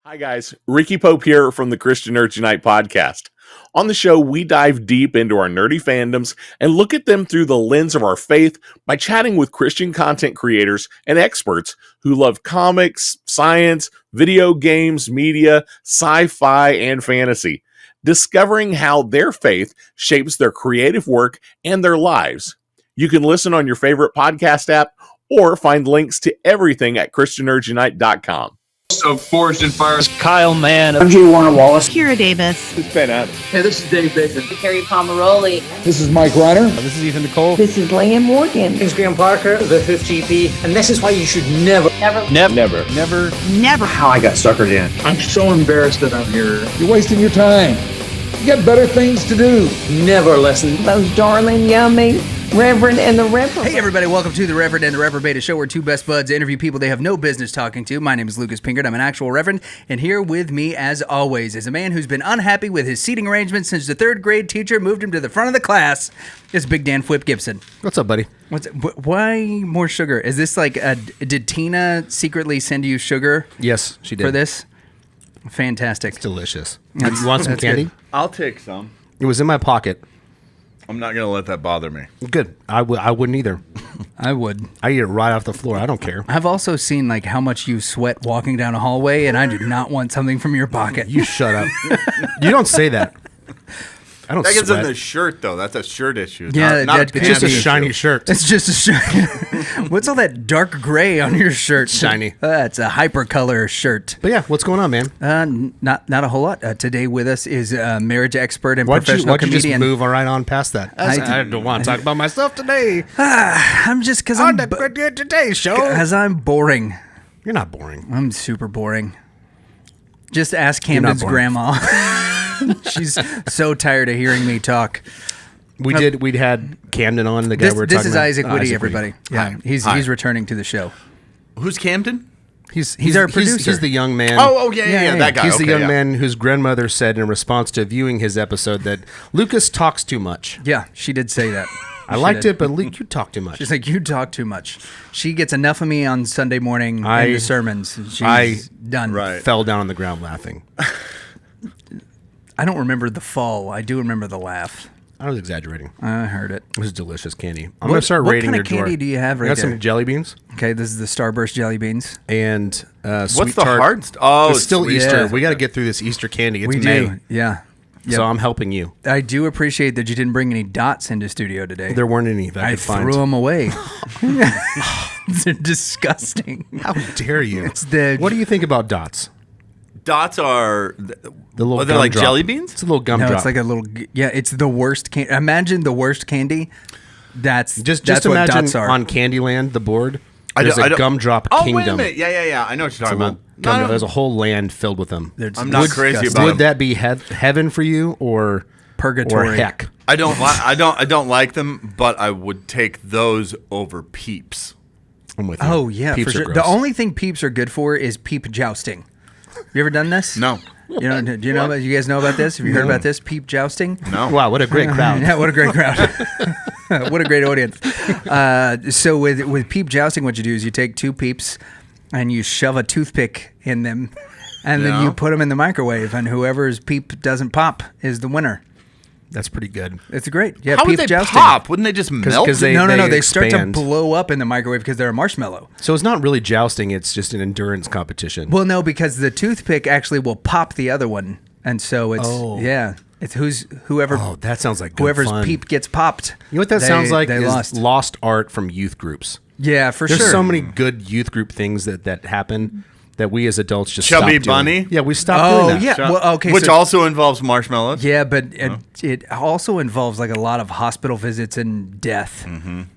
Hi guys, Ricky Pope here from the Christian Nerds Unite podcast. On the show, we dive deep into our nerdy fandoms and look at them through the lens of our faith by chatting with Christian content creators and experts who love comics, science, video games, media, sci-fi, and fantasy, discovering how their faith shapes their creative work and their lives. You can listen on your favorite podcast app or find links to everything at ChristianNerdsUnite.com. Of Forged in Fire, Kyle Mann, I'm G. Warner Wallace, Kira Davis, this is Ben Adams. Hey, this is Dave Baker. Carrie Pomeroli. this is Mike Reiner, this is Ethan Nicole. this is Leah Morgan. It's Graham Parker, the 5th GP, and this is why you should never. Never. how I got suckered in. I'm so embarrassed that I'm here. You're wasting your time. You got better things to do. Never listen. Those darling, yummy Reverend and the Reprobate. Hey everybody, welcome to the Reverend and the Reprobate, a show where two best buds interview people they have no business talking to. My name is Lucas Pinkert, I'm an actual Reverend, and here with me, as always, is a man who's been unhappy with his seating arrangement since the third grade teacher moved him to the front of the class. It's Big Dan Flip Gibson. What's up, buddy? Why more sugar? Is this like, did Tina secretly send you sugar? Yes, she did. For this? Fantastic. It's delicious. You want some candy? Good. I'll take some. It was in my pocket. I'm not going to let that bother me. Good. I wouldn't either. I would. I eat it right off the floor. I don't care. I've also seen like how much you sweat walking down a hallway, and I do not want something from your pocket. You shut up. You don't say that. I don't That gets in sweat. the shirt, though. That's a shirt issue. Yeah, not that- a It's just a panty shiny issue. shirt. It's just a shirt. What's all that dark gray on your shirt? Shiny. It's a hypercolor shirt. But yeah, what's going on, man? Not a whole lot. Today with us is marriage expert and Why'd you professional just comedian. move right on past that? I don't want to talk about myself today. I'm just because On the Good Today show. because I'm boring. You're not boring. I'm super boring. Just ask Camden's boring. grandma. She's so tired of hearing me talk. We'd had Camden on, the guy we were talking This is about. Isaac Witty, Isaac everybody. Yeah, Hi. he's Hi. returning to the show. Who's Camden? He's our producer. He's the young man. Oh, yeah, that guy. He's the Okay, young yeah. man whose grandmother said in response to viewing his episode that Lucas talks too much. Yeah, she did say that. I liked it, but Luke, you talk too much. She's like, you talk too much. She gets enough of me on Sunday morning in the sermons. She's done. Right. Fell down on the ground laughing. I don't remember the fall. I do remember the laugh. I was exaggerating. I heard it. It was delicious candy. I'm going to start what rating kind your of candy drawer. do you have I right got there? some jelly beans Okay, this is the Starburst jelly beans. and What's sweet the tart. hard Oh, It's still sweet. Easter. Yeah. We got to get through this Easter candy. It's We May. do. Yeah. So I'm helping you. I do appreciate that you didn't bring any dots into studio today. There weren't any that I I could find. threw them away. They're disgusting. How dare you? the- What do you think about dots? Dots are... The little Are they like gumdrop. jelly beans? It's a little No, gumdrop. it's like a little. Yeah, it's the worst candy. Imagine the worst candy. That's Just what imagine dots are. on Candyland, the board, I there's don't- a gumdrop Oh, kingdom. wait a minute. Yeah. I know what you're talking about. Gumdrop. There's a whole land filled with them. They're I'm not crazy disgusting. about Would them. that be heaven for you or Purgatory. or heck? I don't like them, but I would take those over Peeps. I'm with you. Oh yeah, Peeps for are sure. gross. The only thing peeps are good for is peep jousting. You ever done this? No. You know? Do you know? You guys know about this? Have you heard about this? Peep jousting. No. Wow, what a great crowd. Yeah, what a great crowd. What a great audience. So with peep jousting, what you do is you take two peeps and you shove a toothpick in them, and then Yeah. you put them in the microwave, and whoever's peep doesn't pop is the winner. That's pretty good. It's great. Yeah, How peep would they jousting. pop? Wouldn't they just melt? 'cause No, they start to expand. blow up in the microwave because they're a marshmallow. So it's not really jousting, it's just an endurance competition. Well, no, because the toothpick actually will pop the other one, and so it's it's whoever Oh, that sounds like good whoever's fun. peep gets popped. You know what that sounds like They is lost art from youth groups. Yeah, for There's sure. so many good youth group things that happen that we as adults just Chubby stopped doing. bunny? Yeah, we stopped Oh doing that. yeah, well okay, Which so, also involves marshmallows. yeah, but it also involves like a lot of hospital visits and death,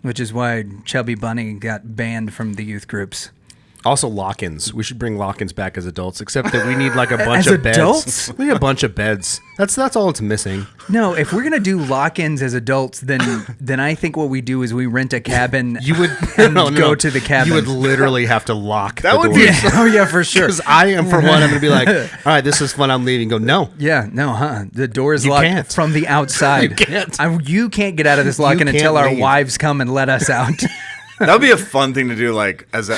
which is why Chubby Bunny got banned from the youth groups. Also lock-ins. We should bring lock-ins back as adults, except that we need like a bunch As of beds. adults? We need a bunch of beds. That's all it's missing. No, if we're gonna do lock-ins as adults, then I think what we do is we rent a cabin. You would and go to the cabin. You would literally have to lock That the would doors. be- Yeah. Oh yeah, for sure. Because I am, for one, I'm going to be like, all right, this is fun, I'm leaving. Go, no. Yeah, no, huh? The door is You locked can't. from the outside. You can't. You can't get out of this lock-in You until can't our leave. wives come and let us out. That would be a fun thing to do, like as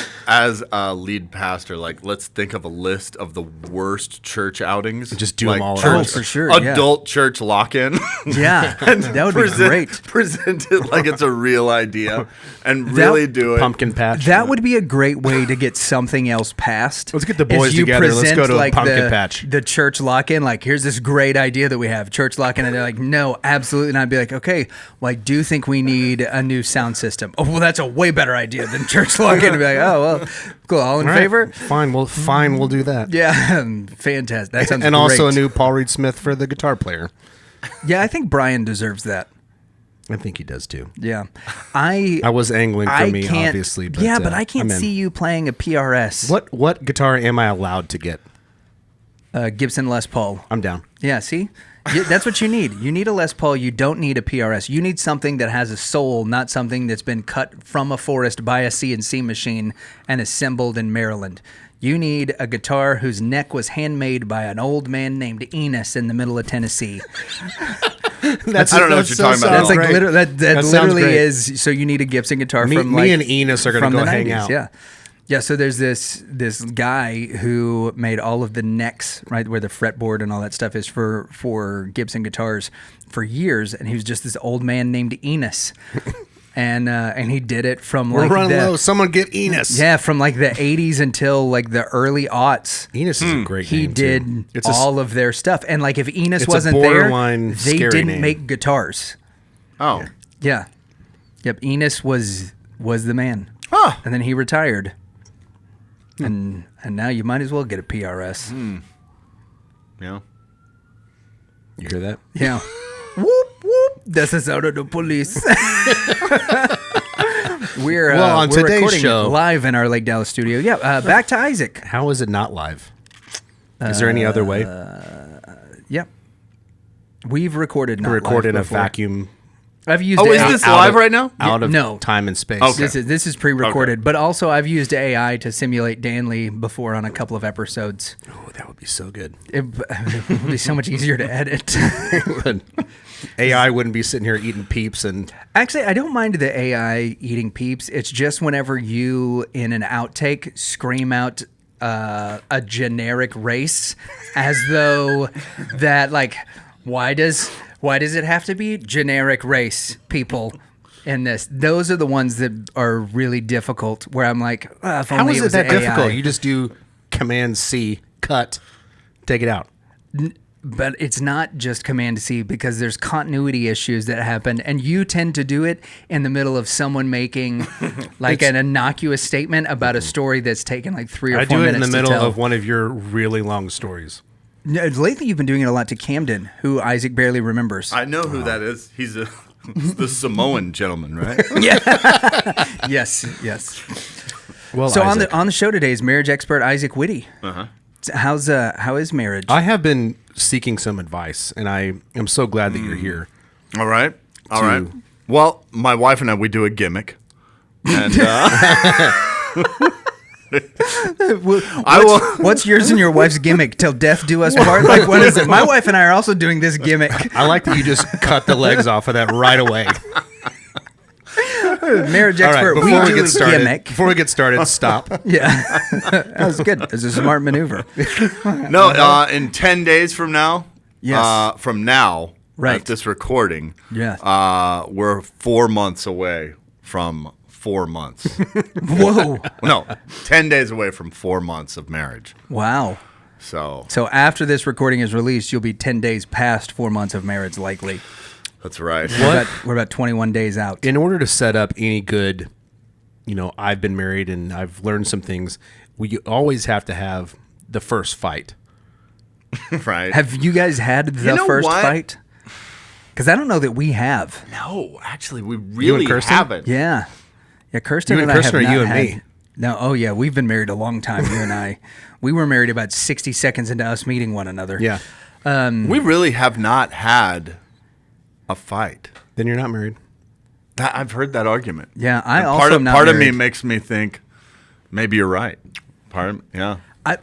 a lead pastor. Like, let's think of a list of the worst church outings. Just do like them all at church, once. For sure. Adult church lock-in. Yeah, that would be great. Present it like it's a real idea, and really do it. Pumpkin patch. That would be a great way to get something else passed. Let's get the is boys you together. Let's go present, to a pumpkin patch. The church lock-in, like, here's this great idea that we have, church lock-in, and they're like, no, absolutely. And I'd be like, okay, well, I do think we need a new sound system. Oh, well, that's a way better idea than church lock-in. I'd be like, oh, well, cool. All in favor? Fine, we'll do that. Yeah, fantastic. That sounds And great. also a new Paul Reed Smith for the guitar player. Yeah, I think Brian deserves that. I think he does too. Yeah. I was angling for me, can't- obviously. But, yeah, but I can't I'm in. see you playing a PRS. What guitar am I allowed to get? Gibson Les Paul. I'm down. Yeah, see? That's what you need. You need a Les Paul. You don't need a PRS. You need something that has a soul, not something that's been cut from a forest by a CNC machine and assembled in Maryland. You need a guitar whose neck was handmade by an old man named Enos in the middle of Tennessee. I don't know what you're talking about. That's like great. that sounds literally great. is. So you need a Gibson guitar Me from like and Enos are going from to go the hang 90s, out. Yeah. So there's this guy who made all of the necks, right, where the fretboard and all that stuff is for Gibson guitars for years, and he was just this old man named Enos, and he did it from We're like running low. Someone get Enos. yeah, from like the 80s until like the early aughts. Enos is a great He name, did too. It's all of their stuff, and like if Enos it's a wasn't there, borderline they scary didn't name. make guitars. Oh, Yeah. Yep. Enos was the man. Huh. And then he retired. And now you might as well get a PRS. yeah. You hear that? Yeah. Whoop whoop. That's the sound of the police. We're Well, on we're today's recording show- live in our Lake Dallas studio. Yeah. Back to Isaac. How is it not live? Is there any other way? Yep. We've recorded not Record live in a before. vacuum I've used Oh, is AI. this live right now? out of no. time and space. Okay. This is pre-recorded, but also I've used AI to simulate Danley before on a couple of episodes. Oh, that would be so good. It would be so much easier to edit. AI wouldn't be sitting here eating Peeps and Actually, I don't mind the AI eating Peeps. It's just whenever you, in an outtake, scream out a generic race as though that, like, why does it have to be generic race people in this? Those are the ones that are really difficult, where I'm like, if how only is it was that AI. difficult? You just do Command C, cut, take it out. But it's not just Command C, because there's continuity issues that happen, and you tend to do it in the middle of someone making like an innocuous statement about a story that's taken like 3 or 4 I do it minutes in the to middle tell. of one of your really long stories. No, lately, you've been doing it a lot to Camden, who Isaac barely remembers. I know who that is. He's the Samoan gentleman, right? Yes. Well, So Isaac, on the show today is marriage expert Isaac Witty. Uh-huh. How is marriage? I have been seeking some advice, and I am so glad that you're here. All right. All To- right. Well, my wife and I, we do a gimmick. And What's yours and your wife's gimmick? Till death do us part? Like, what is it? My wife and I are also doing this gimmick. I like that you just cut the legs off of that right away. Marriage All right, expert, before we do get started, gimmick. stop. Yeah, that was good. It's a smart maneuver. no, in 10 days from now, Yes. from now, Right. at this recording, Yes. we're 4 months away from 4 months. Whoa! No, 10 days away from 4 months of marriage. Wow. So So after this recording is released, you'll be 10 days past 4 months of marriage, likely. that's right. We're about 21 days out. In order to set up any good, I've been married and I've learned some things, we always have to have the first fight. Right. Have you guys had the You know first what? fight? Because I don't know that we have. No, actually, we really Kirsten? haven't. Yeah. Yeah, Kirsten You and and I Kirsten have or not you and had. me? No, oh yeah, we've been married a long time, you and I. We were married about 60 seconds into us meeting one another. Yeah. We really have not had a fight. Then you're not married. I've heard that argument. Yeah, I And also am not part of me married. makes me think maybe you're right. Yeah.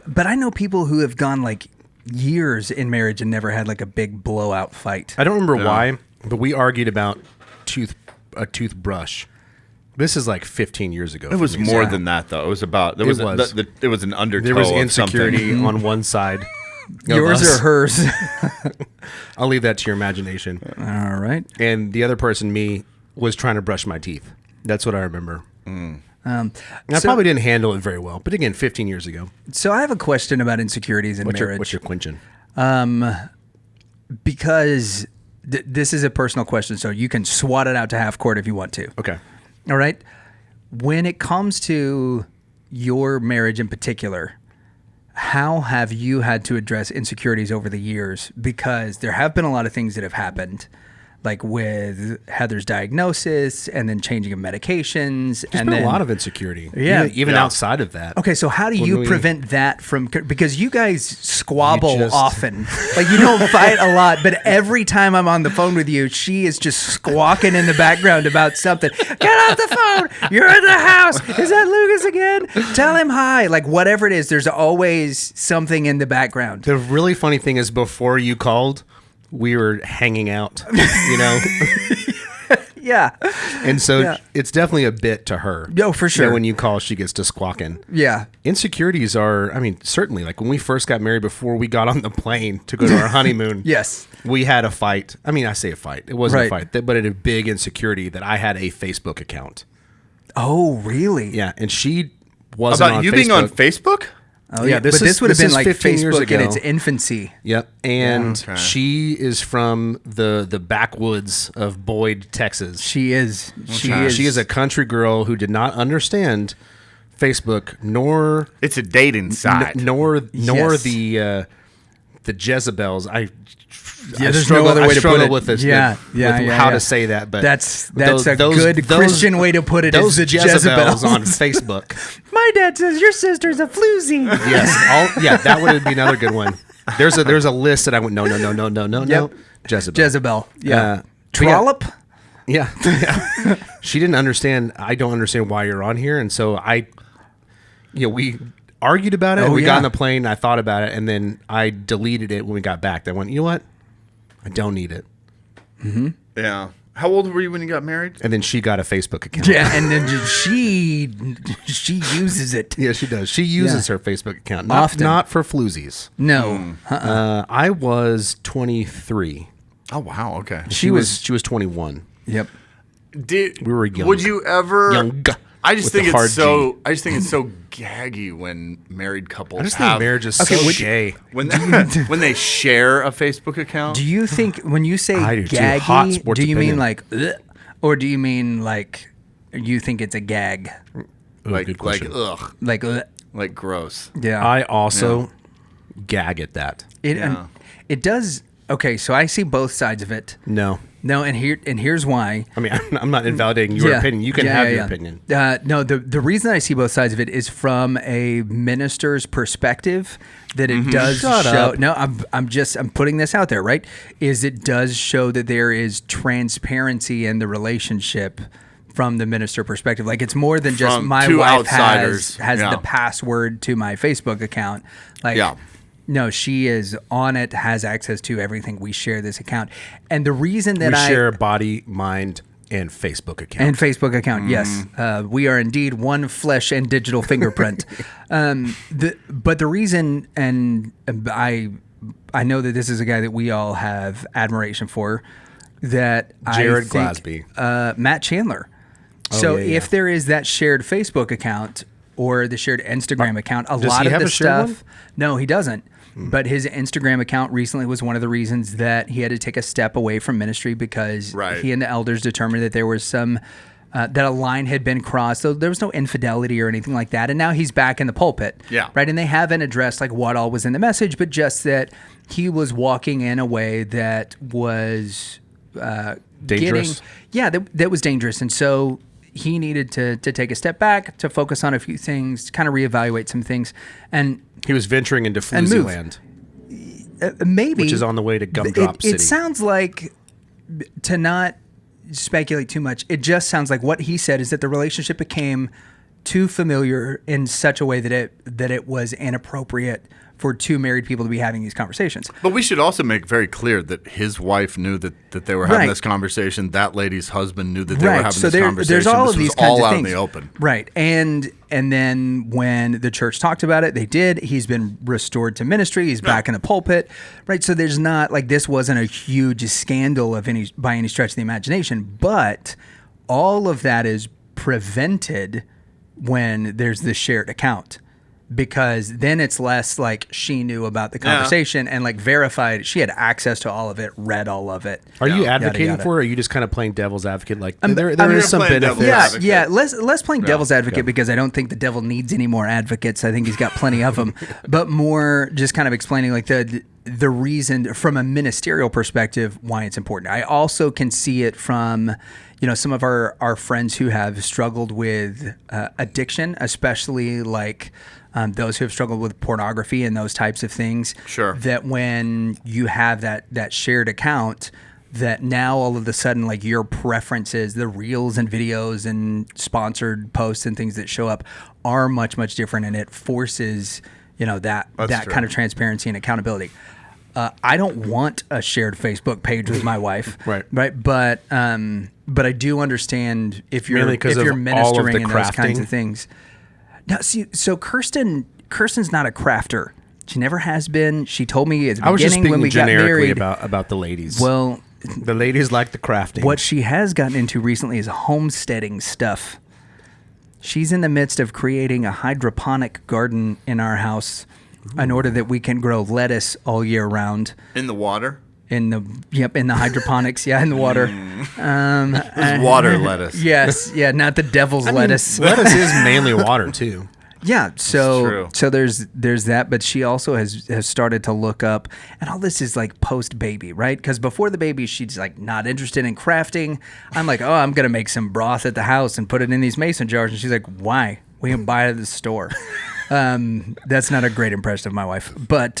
But I know people who have gone like years in marriage and never had like a big blowout fight. I don't remember why, but we argued about a toothbrush This is like 15 years ago. It was for me. more than that, though. It was about. It was an undertow. There was of insecurity something. on one side. Yours or hers? I'll leave that to your imagination. All right. And the other person, me, was trying to brush my teeth. That's what I remember. And I probably didn't handle it very well. But again, 15 years ago. So I have a question about insecurities in marriage. What's your question? Because this is a personal question, so you can swat it out to half court if you want to. Okay. All right. When it comes to your marriage in particular, how have you had to address insecurities over the years? Because there have been a lot of things that have happened, like with Heather's diagnosis and then changing of medications. There's been a lot of insecurity. Yeah. Even outside of that. Okay, so how do you prevent that from... Because you guys squabble You just- often. Like, you don't fight a lot, but every time I'm on the phone with you, she is just squawking in the background about something. Get off the phone! You're in the house! Is that Lucas again? Tell him hi. Like, whatever it is, there's always something in the background. The really funny thing is before you called, we were hanging out, you know? Yeah. And so it's definitely a bit to her. No, for sure. You know, when you call, she gets to squawking. Yeah. Insecurities are, I mean, certainly, like when we first got married, before we got on the plane to go to our honeymoon. Yes. We had a fight. I mean, I say a fight. It wasn't a Right. fight, but it had a big insecurity that I had a Facebook account. Oh, really? Yeah. And she wasn't About on you Facebook. being on Facebook? Oh, Yeah, yeah. this But this is- would have this been is like 15 years Facebook in ago. its infancy. Yep. And Okay. she is from the backwoods of Boyd, Texas. She is. She She is a country girl who did not understand Facebook, nor It's a dating site. nor Yes. the Jezebels. I there's struggle, no other way I to struggle put it. with this. Yeah, with yeah, how yeah. to say that, but That's a good those- Christian way to put it. Those Is the Jezebels on Jezebels. Facebook. My dad says your sister's a floozy. Yes, that would be another good one. There's a list that I went no. Yep. Jezebel. Jezebel. Yeah. But Trollop. Yeah. She didn't understand. I don't understand why you're on here, and so we argued about it. Oh, We got yeah. on the plane. I thought about it, and then I deleted it when we got back. I went, you know what? I don't need it. Yeah. How old were you when you got married? And then she got a Facebook account. Yeah, and then she uses it. Yeah, she does. She uses her Facebook account. Often. Not for floozies. No. I was 23. Oh wow. Okay. She was 21. Yep. We were young. Would you ever? Young. I just With think the hard it's so. I just think it's so gaggy when married couples. I just have, think marriage is so gay. when when they share a Facebook account. Do you think when you say I do too. Hot gaggy, sports do you opinion. mean like, ugh, or do you mean like you think it's a gag? Ooh, like good question. ugh, Like, ugh. like gross. Yeah. I also gag at that. It does. Okay, so I see both sides of it. No. No, and here's why. I mean, I'm not invalidating your opinion. You can have your opinion. No, the reason I see both sides of it is from a minister's perspective that it does Shut show. up. No, I'm putting this out there, right? Is it does show that there is transparency in the relationship from the minister perspective. Like it's more than just From my two wife outsiders. has Yeah. the password to my Facebook account. Like Yeah. No, she is on it, has access to everything. We share this account. And the reason that We I share body, mind, and Facebook account. and Facebook account, yes. We are indeed one flesh and digital fingerprint. But the reason, and I know that this is a guy that we all have admiration for, that Jared I think, Glasby. Matt Chandler. So yeah, if yeah. there is that shared Facebook account or the shared Instagram account, a does lot he of have the a shared stuff. No, he doesn't. But his Instagram account recently was one of the reasons that he had to take a step away from ministry because Right. he and the elders determined that there was some that a line had been crossed. So there was no infidelity or anything like that. And now he's back in the pulpit. Yeah. Right. And they haven't addressed like what all was in the message, but just that he was walking in a way that was Dangerous? that was dangerous. And so he needed to take a step back, to focus on a few things, kind of reevaluate some things. And He was venturing into And Floozy move. Land, maybe which is on the way to Gumdrop City. It sounds like, to not speculate too much, it just sounds like what he said is that the relationship became too familiar in such a way that it was inappropriate for two married people to be having these conversations. But we should also make very clear that his wife knew that they were having this conversation. That lady's husband knew that they were having this conversation. There's all this of these was kinds all of out things. in the open. Right. And then when the church talked about it, they did. He's been restored to ministry. He's back in the pulpit. Right. So there's not like this wasn't a huge scandal by any stretch of the imagination. But all of that is prevented when there's this shared account. Because then it's less like she knew about the conversation and like verified she had access to all of it, read all of it. Are you advocating yada. for it, or are you just kind of playing devil's advocate? Like there I'm is some playing benefits. devil's advocate. Yeah, less playing devil's advocate because I don't think the devil needs any more advocates. I think he's got plenty of them. But more just kind of explaining like the reason from a ministerial perspective why it's important. I also can see it from some of our friends who have struggled with addiction, especially like those who have struggled with pornography and those types of things. Sure. That when you have that shared account, that now all of a sudden like your preferences, the reels and videos and sponsored posts and things that show up are much, much different, and it forces that true. kind of transparency and accountability. I don't want a shared Facebook page with my wife, Right. But I do understand if you're Mainly 'cause of all of ministering the in those kinds crafting? of things. Now, see, so Kirsten's not a crafter. She never has been. She told me at the I was just beginning when speaking we got generically married. about the ladies. Well, the ladies like the crafting. what she has gotten into recently is homesteading stuff. She's in the midst of creating a hydroponic garden in our house in order that we can grow lettuce all year round. In the water? In the hydroponics, in the water. This water lettuce. Yes, not the devil's lettuce. Lettuce is mainly water too. Yeah, True. so there's that, but she also has started to look up, and all this is like post baby, right? Because before the baby, she's like not interested in crafting. I'm like, oh, I'm gonna make some broth at the house and put it in these mason jars, and she's like, why? We can buy it at the store. That's not a great impression of my wife, but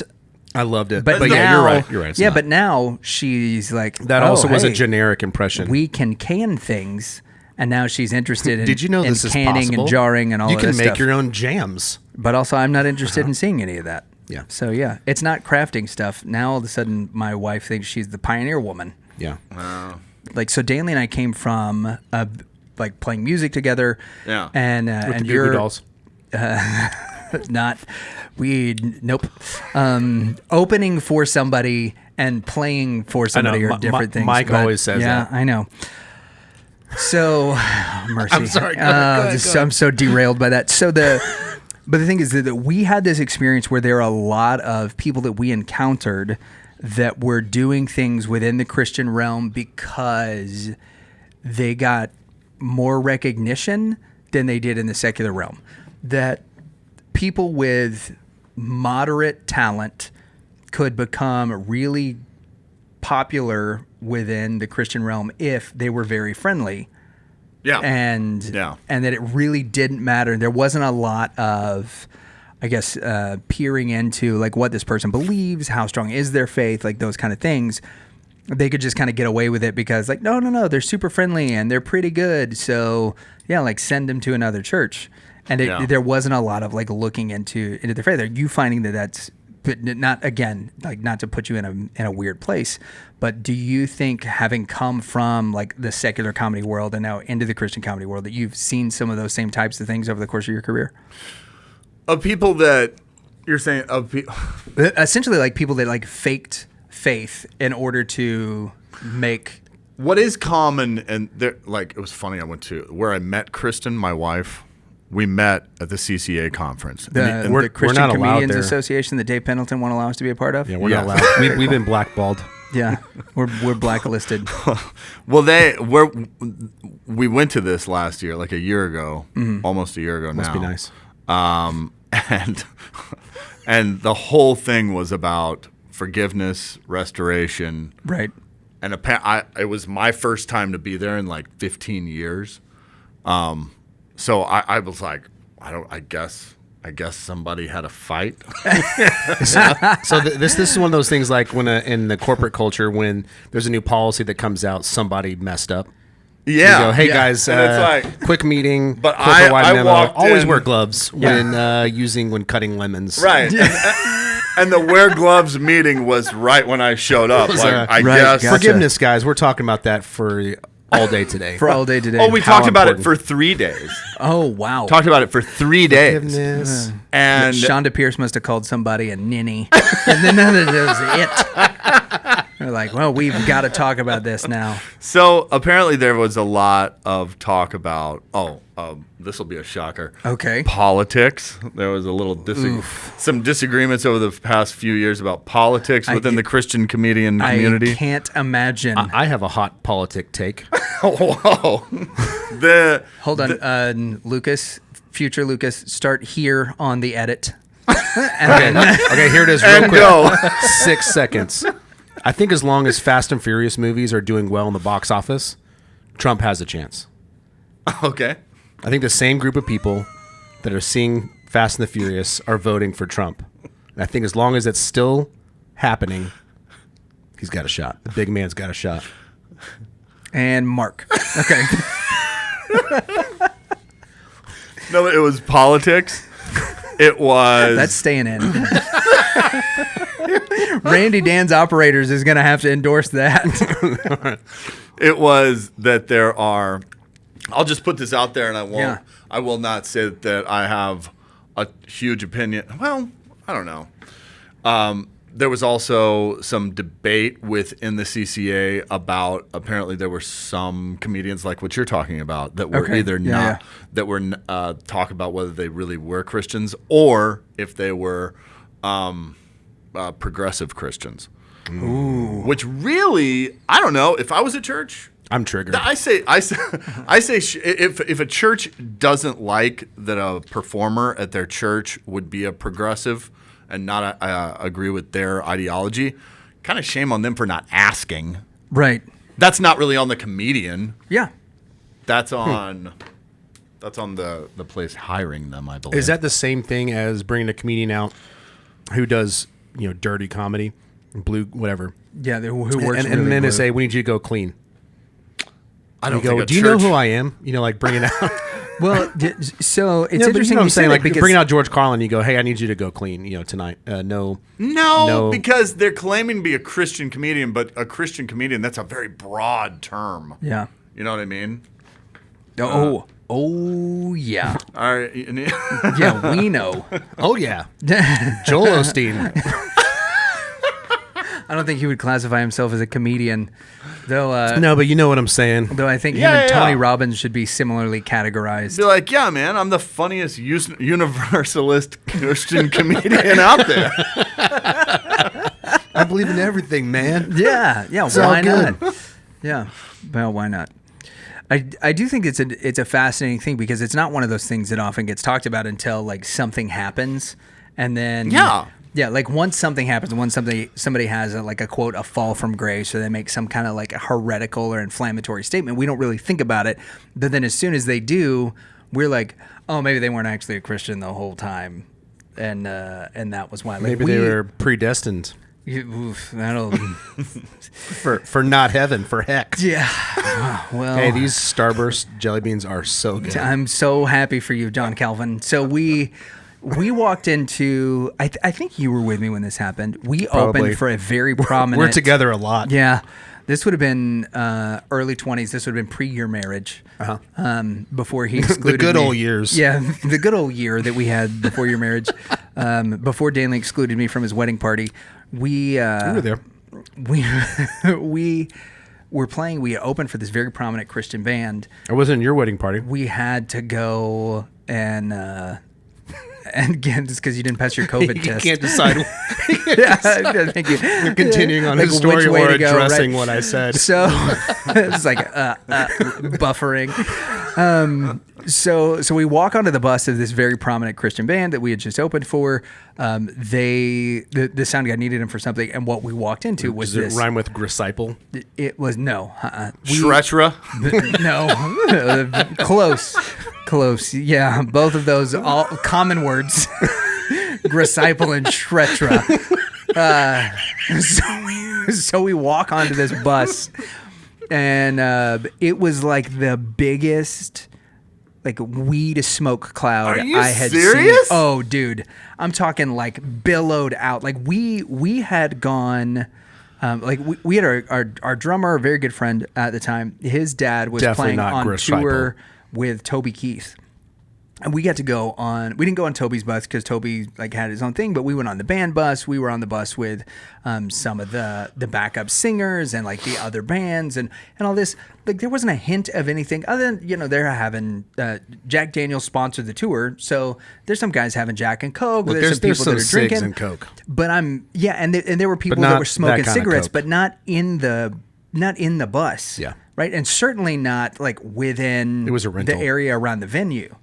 I loved it. But yeah, now, you're right. It's yeah, not. but now she's like, that oh, also was a hey, generic impression. we can can things. And now she's interested in, Did you know in this is canning possible? and jarring and all you of can this make stuff. your own jams. But also, I'm not interested in seeing any of that. Yeah. So, yeah, it's not crafting stuff. Now, all of a sudden, my wife thinks she's the pioneer woman. Yeah. Like, so Danley and I came from, like, playing music together. Yeah. And, With and the Goo Goo you're dolls. Nope. Opening for somebody and playing for somebody are different things. Mike but always says that. Yeah, I know. So, mercy. I'm sorry. Go ahead. I'm so derailed by that. But the thing is that we had this experience where there are a lot of people that we encountered that were doing things within the Christian realm because they got more recognition than they did in the secular realm. That people with moderate talent could become really popular within the Christian realm if they were very friendly. Yeah. And that it really didn't matter. There wasn't a lot of, I guess, peering into like what this person believes, how strong is their faith, like those kind of things. They could just kind of get away with it because like, no, they're super friendly and they're pretty good. So yeah, like send them to another church. And there wasn't a lot of like looking into their faith. Are you finding that's, but not again, like not to put you in a weird place, but do you think having come from like the secular comedy world and now into the Christian comedy world that you've seen some of those same types of things over the course of your career? Of people that you're saying, Essentially like people that like faked faith in order to make. What is common, and there, like it was funny. I went to where I met Kristin, my wife. We met at the CCA conference. The Christian not allowed Comedians there. Association that Dave Pendleton won't allow us to be a part of. Yeah, we're not allowed. We've been blackballed. Yeah, we're blacklisted. Well, we went to this last year, like a year ago, almost a year ago Must now. be nice. And the whole thing was about forgiveness, restoration, Right. and it was my first time to be there in like 15 years. So I was like, I guess somebody had a fight. So this is one of those things like when in the corporate culture when there's a new policy that comes out, somebody messed up. Yeah. You go, hey Yeah. guys, And it's like- quick meeting. But corporate wide I memo. walked Always in- wear gloves when cutting lemons. Right. And the wear gloves meeting was right when I showed up. was, Like, I right, guess. gotcha. Forgiveness, guys. We're talking about that for all day today. For all day today. Oh, we How talked about it important. for 3 days. Oh, wow. Talked about it for 3 days. Forgiveness. And Shonda Pierce must have called somebody a ninny. And then that was it. They're like, well, we've got to talk about this now. so apparently there was a lot of talk about, this will be a shocker. Okay. Politics. There was a little some disagreements over the past few years about politics within the Christian comedian community. I can't imagine. I have a hot politic take. Whoa. Hold on, Lucas, future Lucas, start here on the edit. And then- Okay, here it is real And quick. go. 6 seconds. I think as long as Fast and Furious movies are doing well in the box office, Trump has a chance. Okay. I think the same group of people that are seeing Fast and the Furious are voting for Trump. And I think as long as it's still happening, he's got a shot. The big man's got a shot. and Mark. Okay. No, it was politics. It was. That's staying in. Randy Dan's Operators is going to have to endorse that. It was that there are. I'll just put this out there, and I won't. Yeah. I will not say that I have a huge opinion. Well, I don't know. There was also some debate within the CCA about apparently there were some comedians like what you're talking about that were Okay. either Yeah, not that were talk about whether they really were Christians or if they were progressive Christians. Ooh. Which really, I don't know. If I was a church, I'm triggered. I say, if a church doesn't like that a performer at their church would be a progressive and not agree with their ideology, kind of shame on them for not asking. Right. That's not really on the comedian. Yeah. That's on the place hiring them, I believe. Is that the same thing as bringing a comedian out who does, dirty comedy, blue, whatever? Yeah. Who works really and then blue. to say, we need you to go clean. I don't You go, think a do you know church- who I am? Like bringing out. Well, so it's But interesting. you know what I'm saying? Like because bringing out George Carlin, you go, hey, I need you to go clean, tonight. No. No, because they're claiming to be a Christian comedian, but a Christian comedian, that's a very broad term. Yeah. You know what I mean? Oh yeah. All right. Yeah, we know. Oh, yeah. Joel Osteen. I don't think he would classify himself as a comedian, though. No, but you know what I'm saying. Though I think him Yeah, and yeah. Tony Robbins should be similarly categorized. Be like, yeah, man, I'm the funniest universalist Christian comedian out there. I believe in everything, man. Yeah, yeah. all Why good. not? Yeah, well, why not? I do think it's a fascinating thing because it's not one of those things that often gets talked about until like something happens, and then yeah, like once something happens, once somebody has a quote, a fall from grace, or they make some kind of like a heretical or inflammatory statement, we don't really think about it. But then as soon as they do, we're like, oh, maybe they weren't actually a Christian the whole time, and that was why. Like, Maybe they were predestined That'll for not heaven, for heck. yeah. Well, Hey, these Starburst jelly beans are so good. I'm so happy for you, John Calvin. So we walked into. I think you were with me when this happened. We Probably. opened for a very prominent. We're together a lot. Yeah, this would have been early 20s. This would have been pre your marriage. Before he excluded good me. old years. Yeah, the good old year that we had before your marriage. Before Danley excluded me from his wedding party, we were there. we were playing. We opened for this very prominent Christian band. I wasn't in your wedding party. We had to go and again, just because you didn't pass your COVID You test. can't decide. Yeah, thank you. You're continuing on Like his story which way or to go, addressing right? what I said. So it's like buffering. So we walk onto the bus of this very prominent Christian band that we had just opened for. The sound guy needed him for something, and what we walked into was Does it this. rhyme with Grisciple? It was no. Shretra. No. Close. Yeah, both of those all common words. Grisciple and Shretra. So we walk onto this bus, and it was like the biggest like weed smoke cloud Are you I had serious? seen. Oh, dude, I'm talking like billowed out. Like we had gone. Like we had our drummer, a very good friend at the time. His dad was Definitely playing not on Chris tour with Toby Keith. And we got to go on. We didn't go on Toby's bus because Toby like had his own thing. But we went on the band bus. We were on the bus with some of the backup singers and like the other bands and all this. Like there wasn't a hint of anything other than they're having Jack Daniels sponsored the tour, so there's some guys having Jack and Coke. Well, there's some people that are cigs drinking and Coke. But and there were people not that were smoking that kind of cigarettes, Coke. but not in the bus. Yeah. Right, and certainly not like within It was a rental. the area around the venue.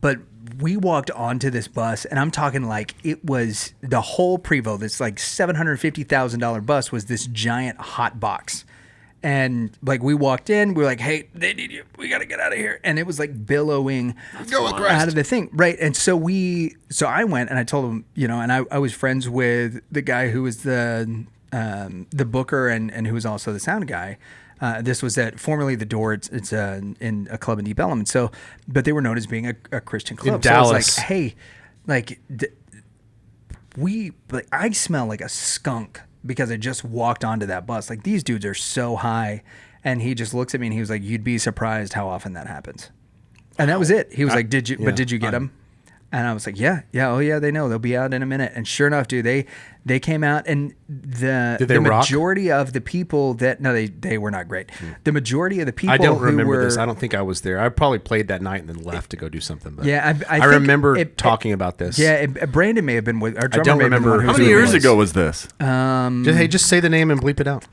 But we walked onto this bus, and I'm talking like it was the whole Prevost, this like $750,000 bus was this giant hot box. And like we walked in, we were like, hey, they need you. We got to get out of here. And it was like billowing out of the thing. Right. And so I went and I told him, and I was friends with the guy who was the booker and who was also the sound guy. This was formerly The Door. It's in a club in Deep Ellum. So, but they were known as being a Christian club. In so I was Dallas. like, hey, I smell like a skunk because I just walked onto that bus. Like these dudes are so high. And he just looks at me and he was like, you'd be surprised how often that happens. And that was it. He was like, did you get them? And I was like, yeah. Oh yeah, they know. They'll be out in a minute. And sure enough, dude, they came out and the rock? majority of the people they were not great. The majority of the people I don't who remember were, this. I don't think I was there. I probably played that night and then left to go do something. But Yeah, I I think remember talking about this. Yeah, Brandon may have been with our drummer. don't may have been remember one who How was many with years us. ago was this? Just say the name and bleep it out.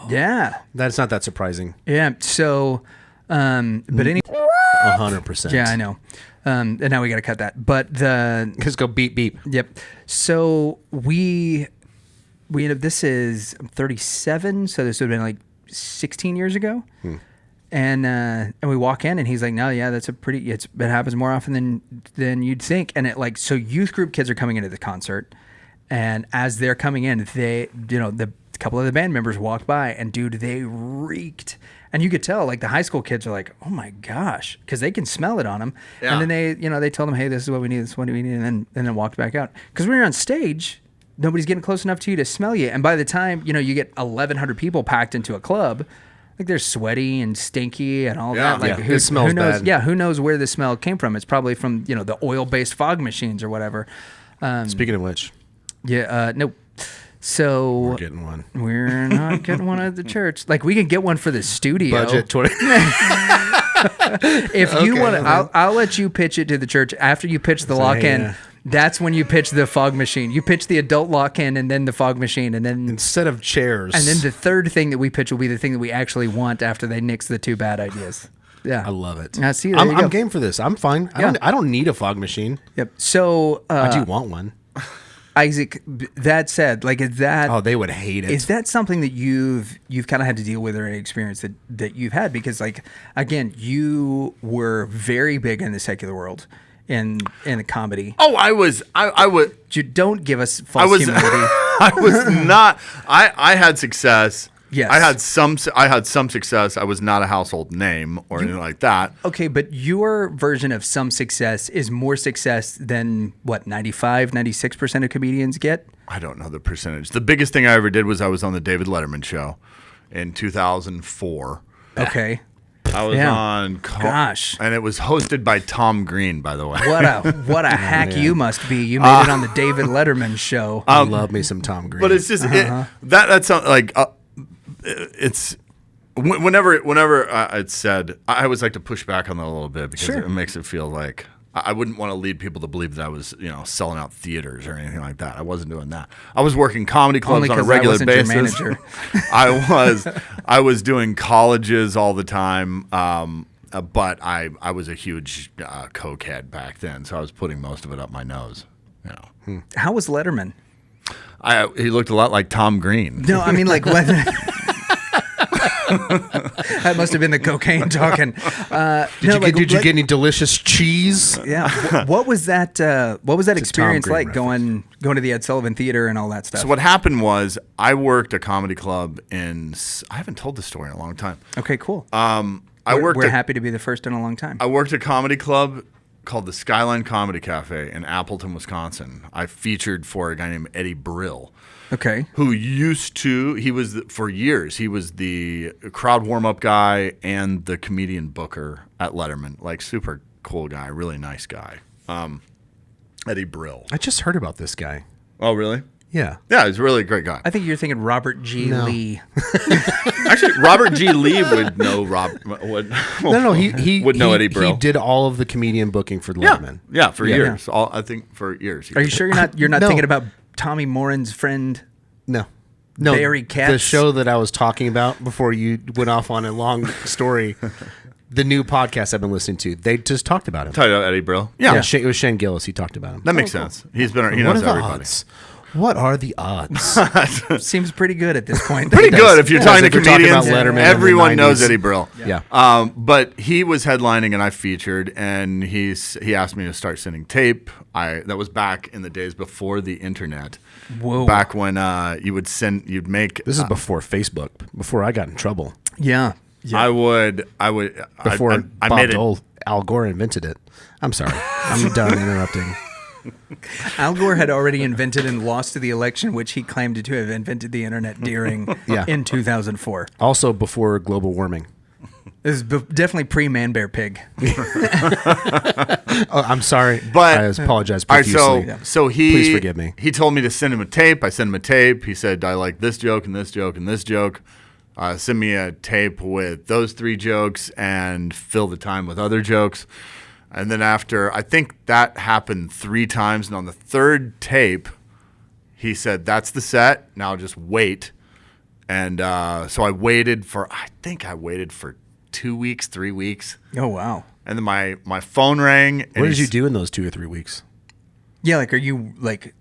Yeah, That's not that surprising. yeah. So, but any 100%. yeah, I know. And now we got to cut that. But Just go beep beep. Yep. So we ended up, this is I'm 37, so this would have been like 16 years ago. And we walk in and he's like, no, yeah, that's it happens more often than you'd think. And so youth group kids are coming into the concert, and as they're coming in, the couple of the band members walked by and dude, they reeked. And you could tell, like the high school kids are like, "Oh my gosh," because they can smell it on them. Yeah. And then they told them, "Hey, this is what we need. This is what we need," and then walked back out. Because when you're on stage, nobody's getting close enough to you to smell you. And by the time you get 1,100 people packed into a club, like they're sweaty and stinky and all Yeah. that. Like Yeah, who, it smells who knows? bad. Yeah, who knows where the smell came from? It's probably from the oil-based fog machines or whatever. Speaking of which, Yeah. Nope. So we're getting one. we're not getting one at the church. Like we can get one for the studio. Budget 20. If you want to, I'll let you pitch it to the church after you pitch the lock-in. yeah. That's when you pitch the fog machine. You pitch the adult lock-in and then the fog machine, and then Instead of chairs. and then the third thing that we pitch will be the thing that we actually want after they nix the two bad ideas. Yeah, I love it. See, there you go. I'm game for this. I'm fine. I don't need a fog machine. Yep. So I do want one. Isaac, that said, like is that? Oh, they would hate it. Is that something that you've kind of had to deal with or an experience that you've had? Because like again, you were very big in the secular world in the comedy. Oh, I was. You don't give us false I was. humility. I was not. I had success. Yes. I had some success. I was not a household name or anything like that. Okay, but your version of some success is more success than what 95, 96% of comedians get. I don't know the percentage. The biggest thing I ever did was I was on the David Letterman show in 2004. Okay. I was Yeah. on. Gosh. And it was hosted by Tom Green, by the way. What a hack you must be. You made it on the David Letterman show. I love me some Tom Green. But it's just that's something like it's whenever it's said, I always like to push back on that a little bit because Sure. it makes it feel like I wouldn't want to lead people to believe that I was selling out theaters or anything like that. I wasn't doing that. I was working comedy clubs Only on a 'cause I regular wasn't your basis. manager. I was doing colleges all the time. But I was a huge cokehead back then, so I was putting most of it up my nose. How was Letterman? He looked a lot like Tom Green. No, I mean like whether That must have been the cocaine talking. Did you get any delicious cheese? Yeah. What was that? What was that experience Green like reference. going to the Ed Sullivan Theater and all that stuff? So what happened was I worked a comedy club I haven't told this story in a long time. Okay, cool. We're happy to be the first in a long time. I worked a comedy club called the Skyline Comedy Cafe in Appleton, Wisconsin. I featured for a guy named Eddie Brill. Okay. Who for years, he was the crowd warm-up guy and the comedian booker at Letterman. Like, super cool guy, really nice guy. Eddie Brill. I just heard about this guy. Oh, really? Yeah. Yeah, he's really a great guy. I think you're thinking Robert G. Lee. Actually, Robert G. Lee would know He would know Eddie Brill. He did all of the comedian booking for Letterman. Yeah, for years. I think for years. Are you sure you're not No. thinking about Tommy Moran's friend? No. Barry Katz? The show that I was talking about before you went off on a long story, the new podcast I've been listening to, they just talked about him. Talked about Eddie Brill? Yeah, it was Shane Gillis. He talked about him. That makes sense. He What knows are the everybody. odds? What are the odds? Seems pretty good at this point. Pretty good if you're talking to If you're talking comedians. about Letterman in the Everyone knows 90s. Eddie Brill. Yeah. But he was headlining and I featured, and he asked me to start sending tape. That was back in the days before the internet. Whoa. Back when you'd make. This is before Facebook, before I got in trouble. Yeah. I would. Before I Bob made it. Dole, Al Gore invented it. I'm sorry. I'm done interrupting. Al Gore had already invented and lost to the election, which he claimed to have invented the internet during in 2004. Also before global warming. This is definitely pre-Man Bear Pig. Oh, I'm sorry, But I apologize all right, profusely. so he Please forgive me. He told me to send him a tape. I sent him a tape. He said, I like this joke and this joke and this joke. Send me a tape with those 3 jokes and fill the time with other jokes. And then after, I think that happened 3 times. And on the 3rd tape, he said, that's the set. Now just wait. And so I waited for 2 weeks, 3 weeks. Oh, wow. And then my phone rang. And What did you do in those 2 or 3 weeks? Yeah, like, are you, like,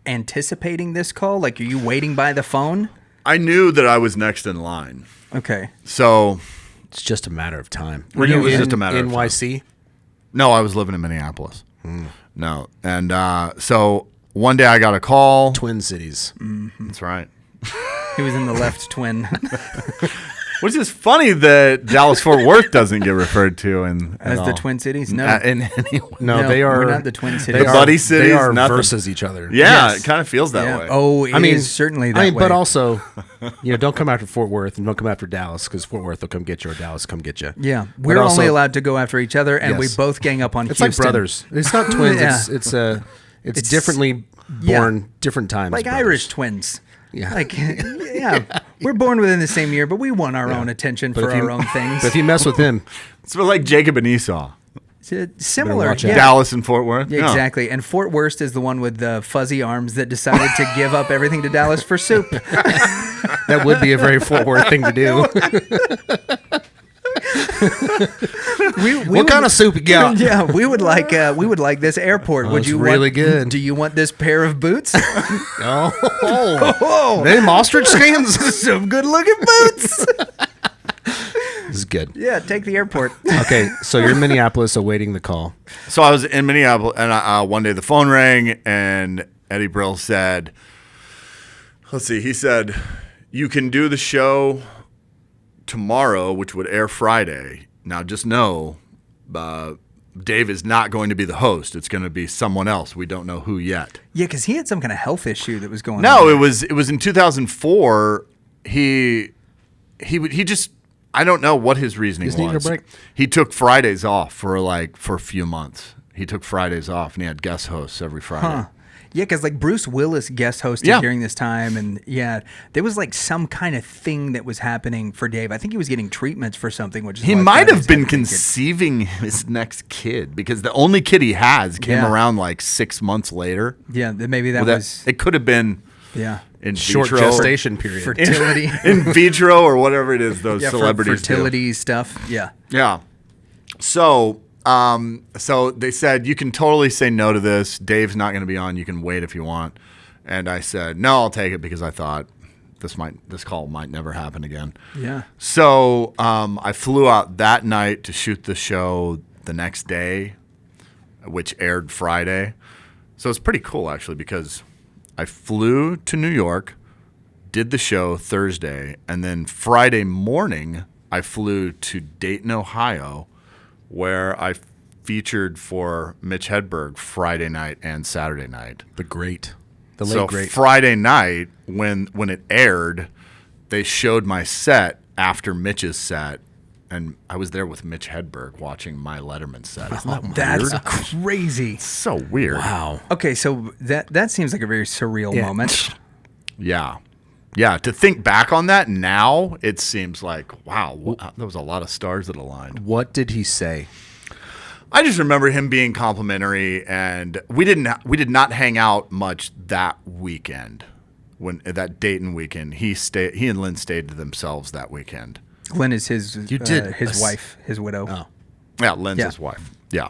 anticipating this call? Like, are you waiting by the phone? I knew that I was next in line. Okay. So, It's just a matter of time. Were you in just a matter of time. NYC? no, I was living in Minneapolis. No. And so one day I got a call. Twin Cities. That's right. He was in the left twin. Which is funny that Dallas-Fort Worth doesn't get referred to As at the all. Twin Cities? No. In any way. No, they are. We're not the Twin Cities. They The are, buddy cities, They are nothing. versus each other. Yeah, Yes. it kind of feels that Yeah. way. Oh, it is certainly that way. But also, don't come after Fort Worth and don't come after Dallas because Fort Worth will come get you or Dallas come get you. Yeah, But we're also- only allowed to go after each other, and we Yes. both gang up on It's Houston. like brothers. It's not twins. Yeah. It's differently born, different times. like brothers. Irish twins. Yeah. Like, yeah, we're born within the same year, but we want our own attention for our own things. But if you mess with him, It's like Jacob and Esau. It's similar. watch out. Yeah. Dallas and Fort Worth. Yeah, exactly. And Fort Worth is the one with the fuzzy arms that decided to give up everything to Dallas for soup. that would be a very Fort Worth thing to do. What kind of soup you got? Yeah, we would like this airport. Would it's you really want, good. Do you want this pair of boots? Oh, them ostrich skins. Some good looking boots. This is good. Yeah, take the airport. Okay, so you're in Minneapolis awaiting the call. So I was in Minneapolis, and one day the phone rang, and Eddie Brill said, let's see, he said, you can do the show tomorrow, which would air Friday. Now just know, Dave is not going to be the host. It's going to be someone else. We don't know who yet. Yeah, because he had some kind of health issue that was going on. No, it was in 2004. He just, I don't know what his reasoning Just needed a was. break. He took Fridays off for a few months. He took Fridays off, and he had guest hosts every Friday. Huh. Yeah, because like Bruce Willis guest hosted during this time, and there was like some kind of thing that was happening for Dave. I think he was getting treatments for something, which is He why might have Fridays been had been good. conceiving his next kid because the only kid he has came Yeah. around like 6 months later. Yeah, maybe that Well, was it could have been in Short vitro, gestation period. fertility. in vitro or whatever it is those Yeah, celebrities do. fertility stuff. Yeah. Yeah. So they said, you can totally say no to this. Dave's not going to be on. You can wait if you want. And I said, no, I'll take it because I thought this call might never happen again. Yeah. So I flew out that night to shoot the show the next day, which aired Friday. So it's pretty cool, actually, because I flew to New York, did the show Thursday, and then Friday morning I flew to Dayton, Ohio, where I featured for Mitch Hedberg Friday night and Saturday night. The late So great. Friday night, when it aired, they showed my set after Mitch's set, and I was there with Mitch Hedberg watching my Letterman set. Isn't that weird? That's crazy. So weird. Wow. Okay, so that seems like a very surreal moment. Yeah. Yeah, to think back on that now, it seems like, wow, there was a lot of stars that aligned. What did he say? I just remember him being complimentary, and we did not hang out much that weekend. When that Dayton weekend, he and Lynn stayed to themselves that weekend. Lynn is his did wife, his widow. Oh. Yeah, Lynn's his wife. Yeah,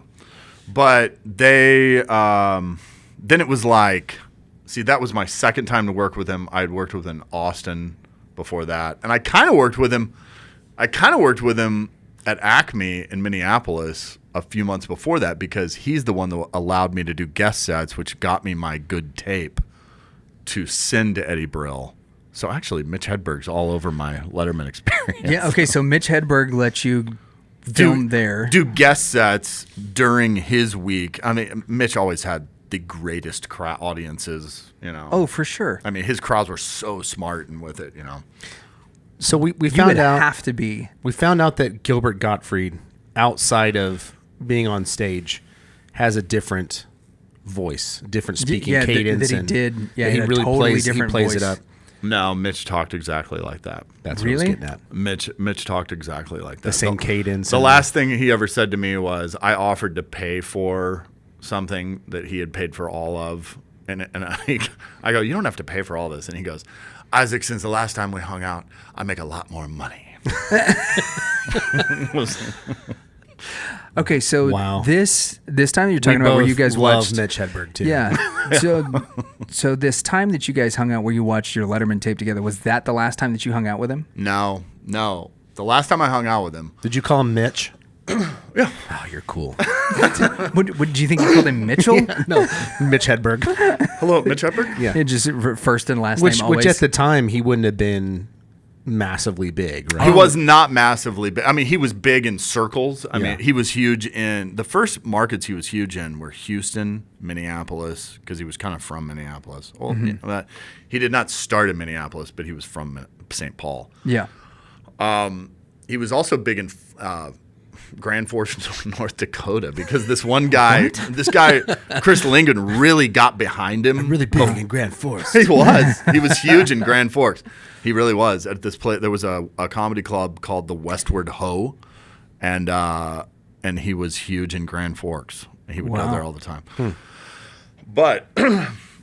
but they then it was like, see, that was my second time to work with him. I had worked with him in Austin before that, and I kind of worked with him at Acme in Minneapolis a few months before that, because he's the one that allowed me to do guest sets, which got me my good tape to send to Eddie Brill. So actually, Mitch Hedberg's all over my Letterman experience. Yeah, okay, so Mitch Hedberg let you film there. Do guest sets during his week. I mean, Mitch always had the greatest audiences, you know. Oh, for sure. I mean, his crowds were so smart and with it, you know. So we You found would out have to be. we found out that Gilbert Gottfried, outside of being on stage, has a different voice, different speaking yeah, cadence. that he and did. Yeah, he he had a really totally plays. He different plays voice. it up. No, Mitch talked exactly like that. That's Really? what I was getting at. Mitch talked exactly like that. The same cadence. The and- last thing he ever said to me was, I offered to pay for something that he had paid for all of. And I go, you don't have to pay for all this. And he goes, Isaac, since the last time we hung out, I make a lot more money. Okay, so Wow. this time you're we talking about where both you guys love watched. Mitch Hedberg too. Yeah. So this time that you guys hung out where you watched your Letterman tape together, was that the last time that you hung out with him? No. The last time I hung out with him, Did you call him Mitch? Yeah. Oh, you're cool. What do you think you called him Mitchell? No, Mitch Hedberg. hello, Mitch Hedberg? Yeah. Yeah, just first and last Which name always. at the time he wouldn't have been massively big, right? He was not massively big. I mean, he was big in circles. I Yeah. mean, he was huge in the first markets he was huge in were Houston, Minneapolis, because he was kind of from Minneapolis. Well, he did not start in Minneapolis, but he was from St. Paul. Yeah. He was also big in Grand Forks, North Dakota, because this one guy, Chris Lingen, really got behind him. really big in Grand Forks. He was. He was huge in Grand Forks. He really was. At this place, there was a comedy club called the Westward Ho, and he was huge in Grand Forks. He would go there all the time. But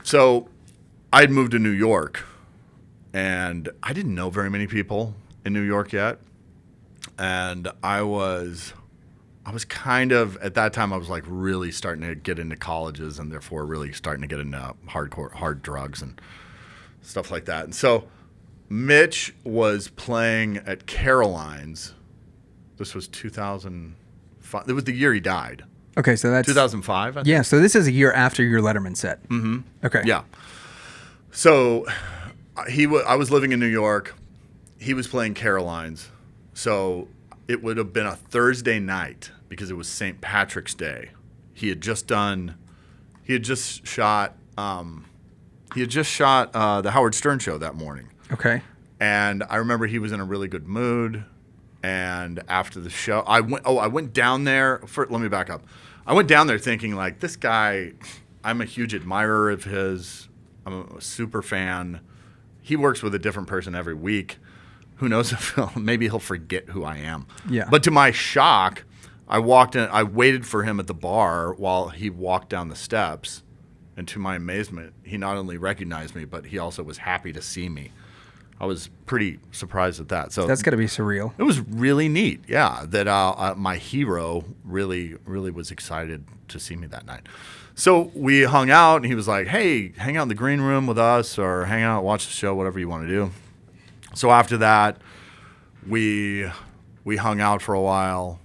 so I'd moved to New York, and I didn't know very many people in New York yet. And I was kind of, at that time, I was like really starting to get into colleges and therefore really starting to get into hard drugs and stuff like that. And so Mitch was playing at Caroline's. This was 2005. It was the year he died. Okay, so that's 2005, I think. Yeah, so this is a year after your Letterman set. Mm-hmm. Okay. Yeah. So I was living in New York. He was playing Caroline's. So it would have been a Thursday night because it was St. Patrick's Day. He had just shot the Howard Stern show that morning. Okay. And I remember he was in a really good mood. And after the show, I went down there. Let me back up. I went down there thinking, like, this guy, I'm a huge admirer of his. I'm a super fan. He works with a different person every week. Who knows if maybe he'll forget who I am. Yeah. But to my shock, I walked in. I waited for him at the bar while he walked down the steps. And to my amazement, he not only recognized me, but he also was happy to see me. I was pretty surprised at that. So That's got to be surreal. it was really neat, yeah, that my hero really was excited to see me that night. So we hung out, and he was like, hey, hang out in the green room with us or hang out, watch the show, whatever you want to do. So after that, we hung out for a while,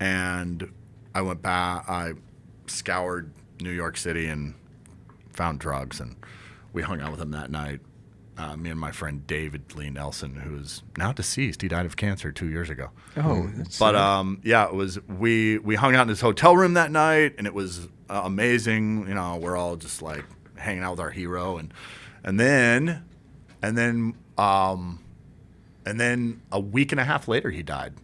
and I went back. I scoured New York City and found drugs, and we hung out with him that night. Me and my friend David Lee Nelson, who is now deceased. He died of cancer 2 years ago. Oh, that's But sad. yeah, it was we hung out in his hotel room that night, and it was amazing. You know, we're all just like hanging out with our hero, and then a week and a half later, he died.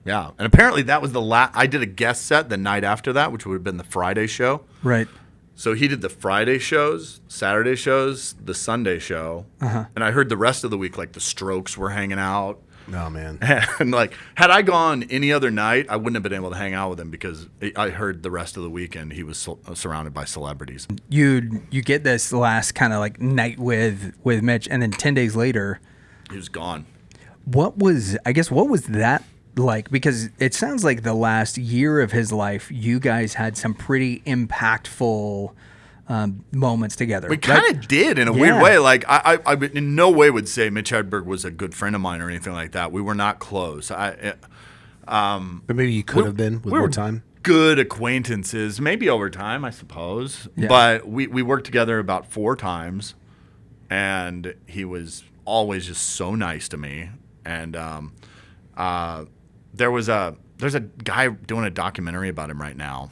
Yeah, and apparently that was the last. I did a guest set the night after that, which would have been the Friday show. Right. So he did the Friday shows, Saturday shows, the Sunday show, and I heard the rest of the week, like the Strokes were hanging out. Oh, man. And like, had I gone any other night, I wouldn't have been able to hang out with him because I heard the rest of the weekend he was surrounded by celebrities. You get this last kind of like night with Mitch, and then 10 days later, He was gone. what was that like? Because it sounds like the last year of his life, you guys had some pretty impactful moments together. We kind of did in a weird Yeah. way. Like I in no way would say Mitch Hedberg was a good friend of mine or anything like that. We were not close. But maybe you could have been with more time. Good acquaintances, maybe over time, I suppose. Yeah. But we worked together about 4 times, and he was always just so nice to me. And there's a guy doing a documentary about him right now,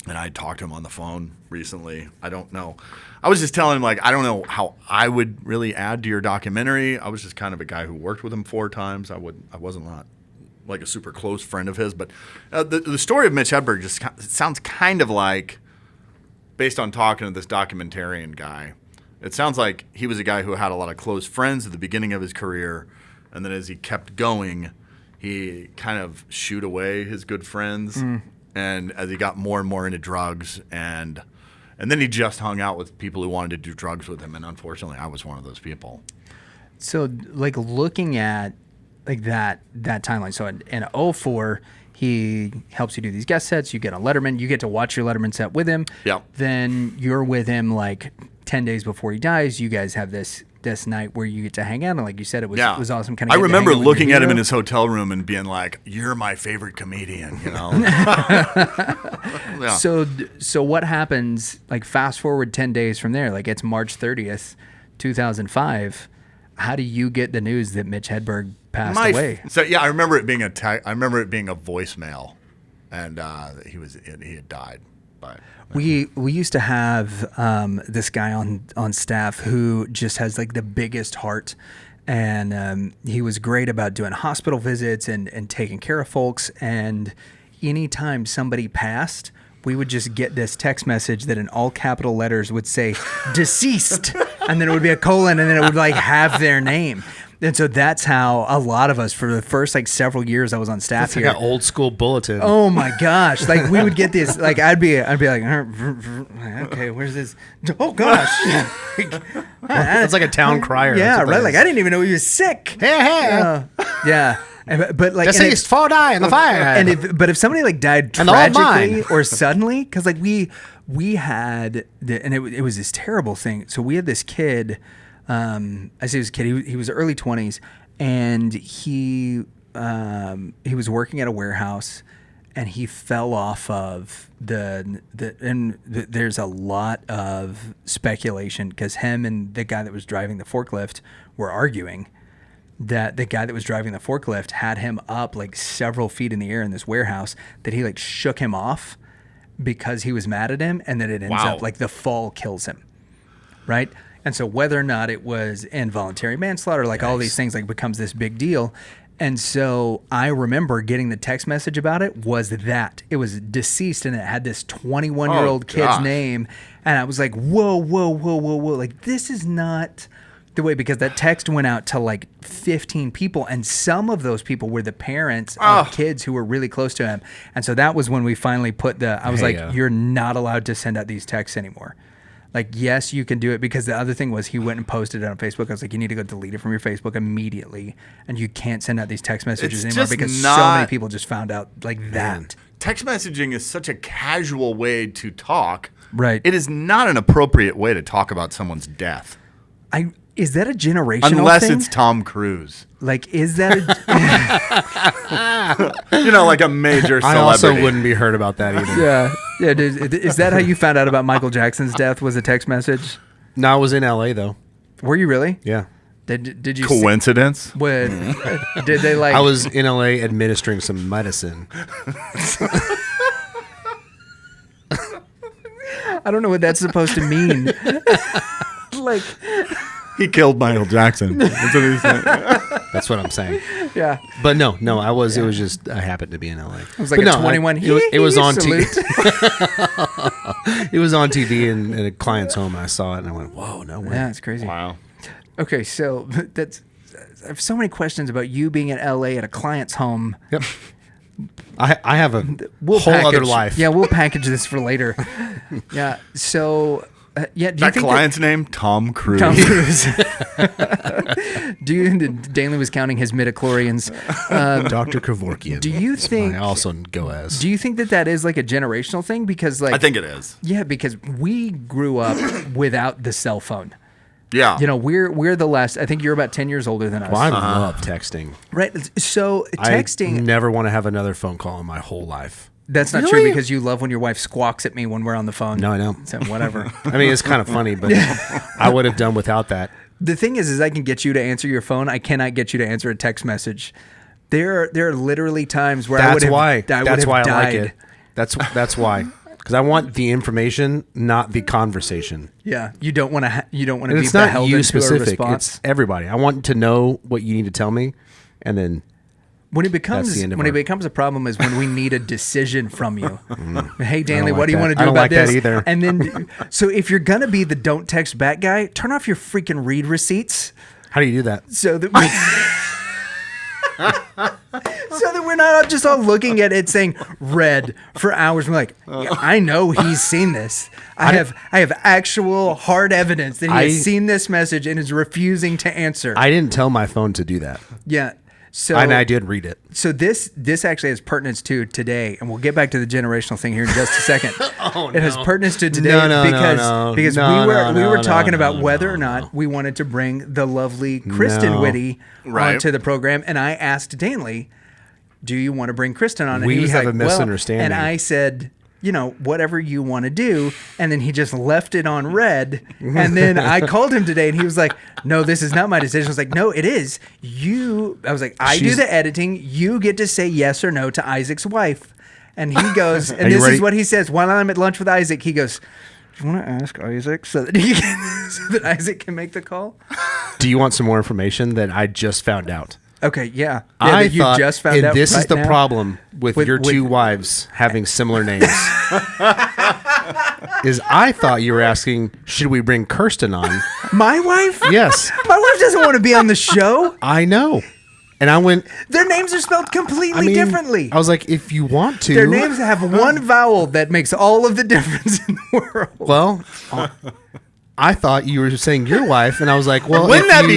and I talked to him on the phone recently. I don't know. I was just telling him, like, I don't know how I would really add to your documentary. I was just kind of a guy who worked with him 4 times. I wasn't not like a super close friend of his, but the story of Mitch Hedberg just it sounds kind of like, based on talking to this documentarian guy, it sounds like he was a guy who had a lot of close friends at the beginning of his career, and then as he kept going, he kind of shooed away his good friends, and as he got more and more into drugs, and then he just hung out with people who wanted to do drugs with him, and unfortunately, I was one of those people. So, like, looking at like that timeline. So in 2004, he helps you do these guest sets. You get on Letterman. You get to watch your Letterman set with him. Yep. Then you're with him like 10 days before he dies. You guys have this night where you get to hang out, and like you said, it was awesome. Kind of. I remember looking at him in his hotel room and being like, "You're my favorite comedian," you know. Yeah. So what happens? Like, fast forward 10 days from there. Like, it's March 30th, 2005. How do you get the news that Mitch Hedberg passed away? So yeah, I remember it being a voicemail, and he had died. But We used to have this guy on staff who just has like the biggest heart, and he was great about doing hospital visits and taking care of folks. And anytime somebody passed, we would just get this text message that in all capital letters would say deceased, and then it would be a colon, and then it would like have their name. And so that's how a lot of us, for the first like several years I was on staff It's here. like an old school bulletin. Oh my gosh! Like, we would get this. Like, I'd be like, okay, where's this? Oh gosh! It's like a town crier. Yeah, That's what right. that Like, is. I didn't even know he was sick. Hey. Yeah, but like, Deceased, 4 die in the fire. but if somebody like died And all tragically mine. or suddenly, because like we had it was this terrible thing. So we had this kid. I say he was a kid. He was early 20s, and he was working at a warehouse, and he fell off of there's a lot of speculation because him and the guy that was driving the forklift were arguing that the guy that was driving the forklift had him up like several feet in the air in this warehouse, that he like shook him off because he was mad at him, and that it ends up like the fall kills him, right? And so whether or not it was involuntary manslaughter, like all these things, like becomes this big deal. And so I remember getting the text message about it was that it was deceased, and it had this 21-year-old kid's name. And I was like, whoa. Like, this is not the way, because that text went out to like 15 people, and some of those people were the parents of kids who were really close to him. And so that was when we finally put I was you're not allowed to send out these texts anymore. Like, yes, you can do it, because the other thing was he went and posted it on Facebook. I was like, you need to go delete it from your Facebook immediately, and you can't send out these text messages It's anymore, just because so not- many people just found out like that. text messaging is such a casual way to talk. Right. It is not an appropriate way to talk about someone's death. Is that a generational Unless thing? it's Tom Cruise. Like, is that Like a major celebrity. I also wouldn't be hurt about that either. yeah. Is that how you found out about Michael Jackson's death? Was a text message? No, I was in LA though. Were you really? Yeah. Did you Coincidence? When did they like? I was in LA administering some medicine. I don't know what that's supposed to mean. Like, He killed Michael Jackson. That's what he said. That's what I'm saying. yeah, But no, I was. It was just I happened to be in LA. it was like a 21. It was on TV. salute. It was on TV in a client's home. And I saw it and I went, "Whoa, no way!" Yeah, it's crazy. Wow. Okay, so I have so many questions about you being in LA at a client's home. Yep. I have a We'll whole other package- life. Yeah, we'll package this for later. Yeah. So, do you That think client's name? Tom Cruise. Tom Cruise? Danley was counting his midichlorians. Dr. Kevorkian. Do you That's think- what I also go as? Do you think that is like a generational thing? Because like I think it is. yeah, because we grew up without the cell phone. Yeah. You know, we're the last. I think you're about 10 years older than us. Well, I love texting. Right. So texting. I never want to have another phone call in my whole life. That's not true because you love when your wife squawks at me when we're on the phone. No, I know. So whatever. I mean, it's kind of funny, but I would have done without that. The thing is I can get you to answer your phone. I cannot get you to answer a text message. There are literally times where I would have died. I like it. That's why. Because I want the information, not the conversation. Yeah, you don't want to. You don't want to And be it's not beholden you to a specific. response. It's everybody. I want to know what you need to tell me, and then When it becomes the end of when it our- becomes a problem is when we need a decision from you. Hey Danley, like what do you that. want to I do don't about like that this? either. And then, so if you're gonna be the don't text back guy, turn off your freaking read receipts how do you do that? so that so that we're not just all looking at it saying read for hours. We're like, yeah, I know he's seen this. I have actual hard evidence that he has seen this message and is refusing to answer. I didn't tell my phone to do that, Yeah. So and I did read it. So this actually has pertinence to today, and we'll get back to the generational thing here in just a second. It has pertinence to today because we were talking about whether or not we wanted to bring the lovely Kristin Witty onto the program, and I asked Danley, "Do you want to bring Kristin on?" And We he was have like, a misunderstanding. and I said, you know, whatever you want to do. And then he just left it on red. And then I called him today and he was like, no, this is not my decision. I was like, no, it is. I was like, I do the editing. You get to say yes or no to Isaac's wife. And he goes, and this is what he says. While I'm at lunch with Isaac, he goes, do you want to ask Isaac so that Isaac can make the call? Do you want some more information that I just found out? Okay, yeah. I that you thought, just found and out this is right the now. problem with your two wives having similar names. Is I thought you were asking, should we bring Kirsten on? My wife? Yes. My wife doesn't want to be on the show. I know. And I went, Their names are spelled completely differently. I was like, if you want to. Their names have one vowel that makes all of the difference in the world. Well, I thought you were saying your wife, and I was like, well, Wouldn't that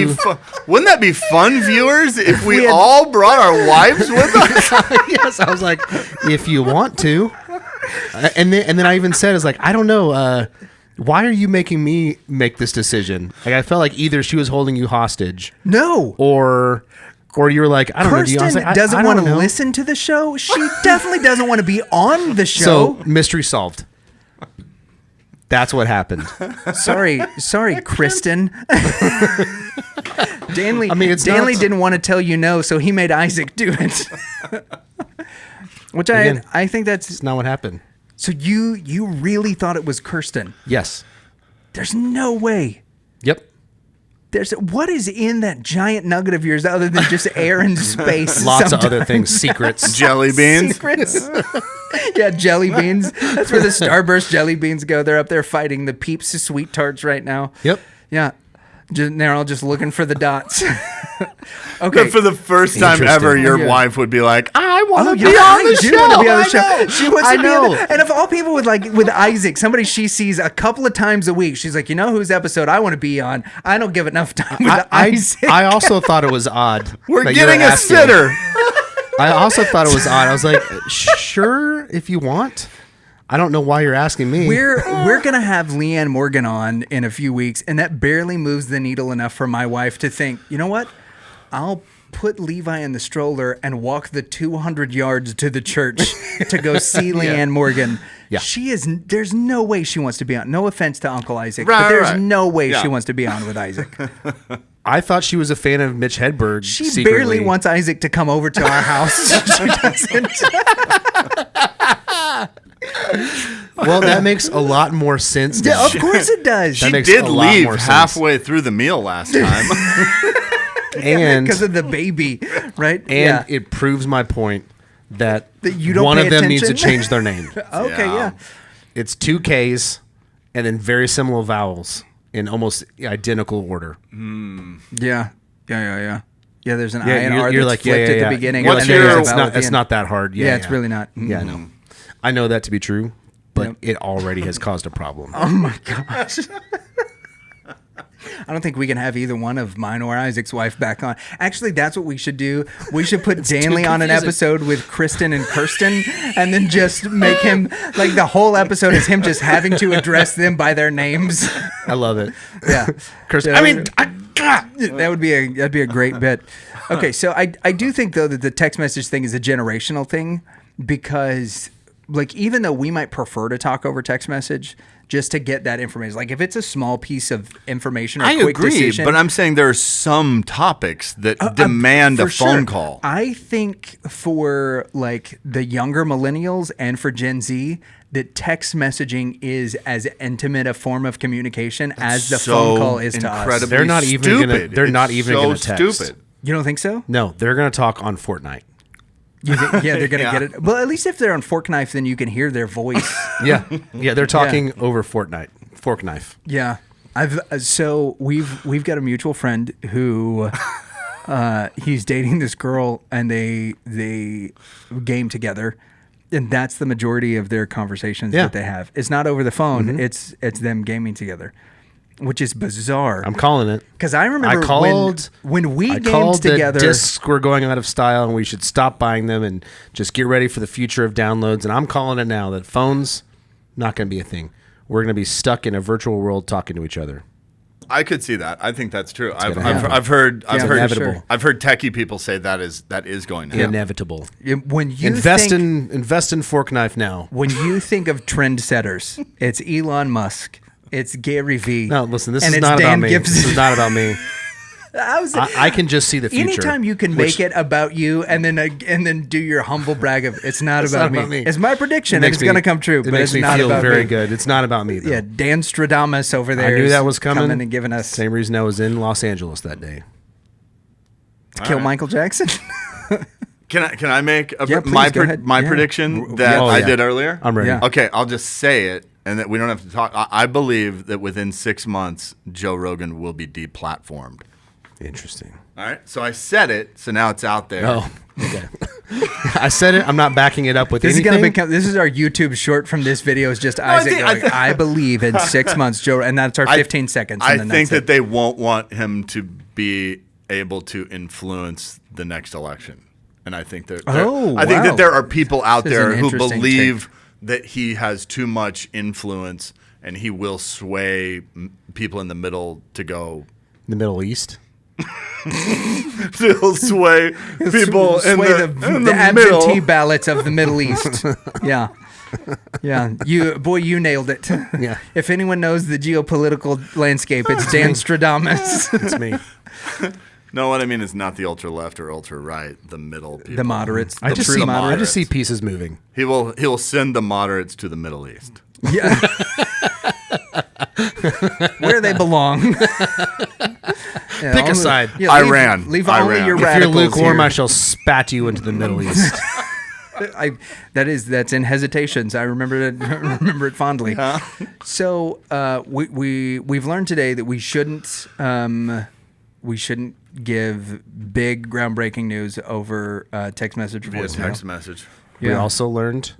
be fun, viewers, if we all brought our wives with us? Yes, I was like, if you want to. And then I even said, I don't know, why are you making me make this decision? Like, I felt like either she was holding you hostage. No. Or you were like, I don't know. Kirsten doesn't want to listen to the show. She definitely doesn't want to be on the show. So, mystery solved. That's what happened. Sorry, Kristin. Danley didn't want to tell you no, so he made Isaac do it. Which I think that's not what happened. So you really thought it was Kirsten? Yes. There's no way. Yep. What is in that giant nugget of yours other than just air and space? Lots of other things. Secrets. Jelly beans. Secrets. Yeah, jelly beans. That's where the Starburst jelly beans go. They're up there fighting the Peeps Sweet Tarts right now. Yep. Yeah. They're all just looking for the dots. Okay. But for the first time ever, your wife would be like, I want to be on the I show. do want to be on the show. She wants I to be know. on the, and of all people with Isaac, somebody she sees a couple of times a week, she's like, you know whose episode I want to be on? I don't give enough time with Isaac. I also thought it was odd. We're that you were getting a asking. sitter. I also thought it was odd. I was like, sure, if you want. I don't know why you're asking me. We're gonna have Leanne Morgan on in a few weeks, and that barely moves the needle enough for my wife to think, you know what? I'll put Levi in the stroller and walk the 200 yards to the church to go see Leanne Morgan. Yeah. There's no way she wants to be on. No offense to Uncle Isaac, but there's no way she wants to be on with Isaac. I thought she was a fan of Mitch Hedberg. She secretly. barely wants Isaac to come over to our house. She doesn't. Well, that makes a lot more sense. Yeah, now. of course it does. She makes did a lot leave more sense. halfway through the meal last time. And because of the baby, right? and it proves my point that you don't one pay of them needs to attention? change their name. Okay, yeah. It's 2 Ks and then very similar vowels in almost identical order. Yeah. Yeah, there's an I Yeah, and R you're that's like, flipped yeah, at yeah. the beginning. What's and then your- there's a It's vowel at not. the It's end. not that hard. Yeah, it's really not. Yeah, I know. I know that to be true, but it already has caused a problem. Oh my gosh. I don't think we can have either one of mine or Isaac's wife back on. Actually, that's what we should do. We should put Danley on an confusing. episode with Kristin and Kirsten and then just make him, like the whole episode is him just having to address them by their names. I love it. Yeah. Kirsten, That'd be a great bit. Okay, so I do think though that the text message thing is a generational thing because like even though we might prefer to talk over text message just to get that information, like if it's a small piece of information or I quick agree, decision, but I'm saying there are some topics that demand a for phone sure. call. I think for like the younger millennials and for Gen Z, that text messaging is as intimate a form of communication as the phone call is to us. incredibly They're not even gonna- stupid. they're not It's even so gonna text. stupid. You don't think so? No, they're going to talk on Fortnite. You think, yeah, they're gonna Yeah. get it. Well, at least if they're on Fork Knife, then you can hear their voice. Yeah, they're talking over Fortnite. Fork knife. Yeah, we've got a mutual friend who he's dating this girl and they game together, and that's the majority of their conversations that they have. It's not over the phone. It's them gaming together, which is bizarre. I'm calling it. Because I remember when we gamed called together. The discs were going out of style, and we should stop buying them and just get ready for the future of downloads. And I'm calling it now that phones not going to be a thing. We're going to be stuck in a virtual world talking to each other. I could see that. I think that's true. I've happen. heard inevitable. I've heard techie people say that is going to happen. Inevitable. When you Invest think, in fork knife now. when you think of trendsetters, it's Elon Musk, it's Gary Vee. No, listen. This and is it's not Dan about me. Gibson. This is not about me. I I can just see the future. Anytime you can make it about you and then do your humble brag of it's not, about, not me. me. It's my prediction and makes it's me- going to come true. It but makes it's me not feel about very me. good. It's not about me, though. Yeah, Dan Stradamus over there. I knew is that was coming. and giving us Same reason I was in Los Angeles that day. to kill Michael Jackson. Can I make Yeah, please, my go ahead. my Yeah. prediction that Oh, I yeah. did earlier? I'm ready. Yeah. Okay, I'll just say it, and that we don't have to talk. I believe that within 6 months, Joe Rogan will be deplatformed. Interesting. All right, so I said it, so now it's out there. Oh, okay. I said it. I'm not backing it up with This is anything. going to become. This is our YouTube short from this video. Is just Isaac going, I believe in 6 months, Joe, and that's our 15 seconds. I And then think that's that they won't want him to be able to influence the next election, and I think that I think wow. that there are people out This is there an who interesting believe that he has too much influence and he will sway people in the middle to go. the Middle East. He'll sway people sway in the the middle. absentee ballots of the Middle East. Yeah. Yeah, you nailed it. Yeah. If anyone knows the geopolitical landscape, it's Dan Stradamus. It's me. No, what I mean is not the ultra left or ultra right, the middle people. The moderates. I the just true see. I moderates. just see pieces moving. He will send the moderates to the Middle East. Yeah. Where they belong. Yeah, Pick a side. Iran. Leave only Iran. your If you're If you're radicals lukewarm, here. I shall spat you into the Middle East. That's in Hesitations. I remember it fondly. So we've learned today that we shouldn't give big groundbreaking news over text message or Via voicemail. text message. We also learned.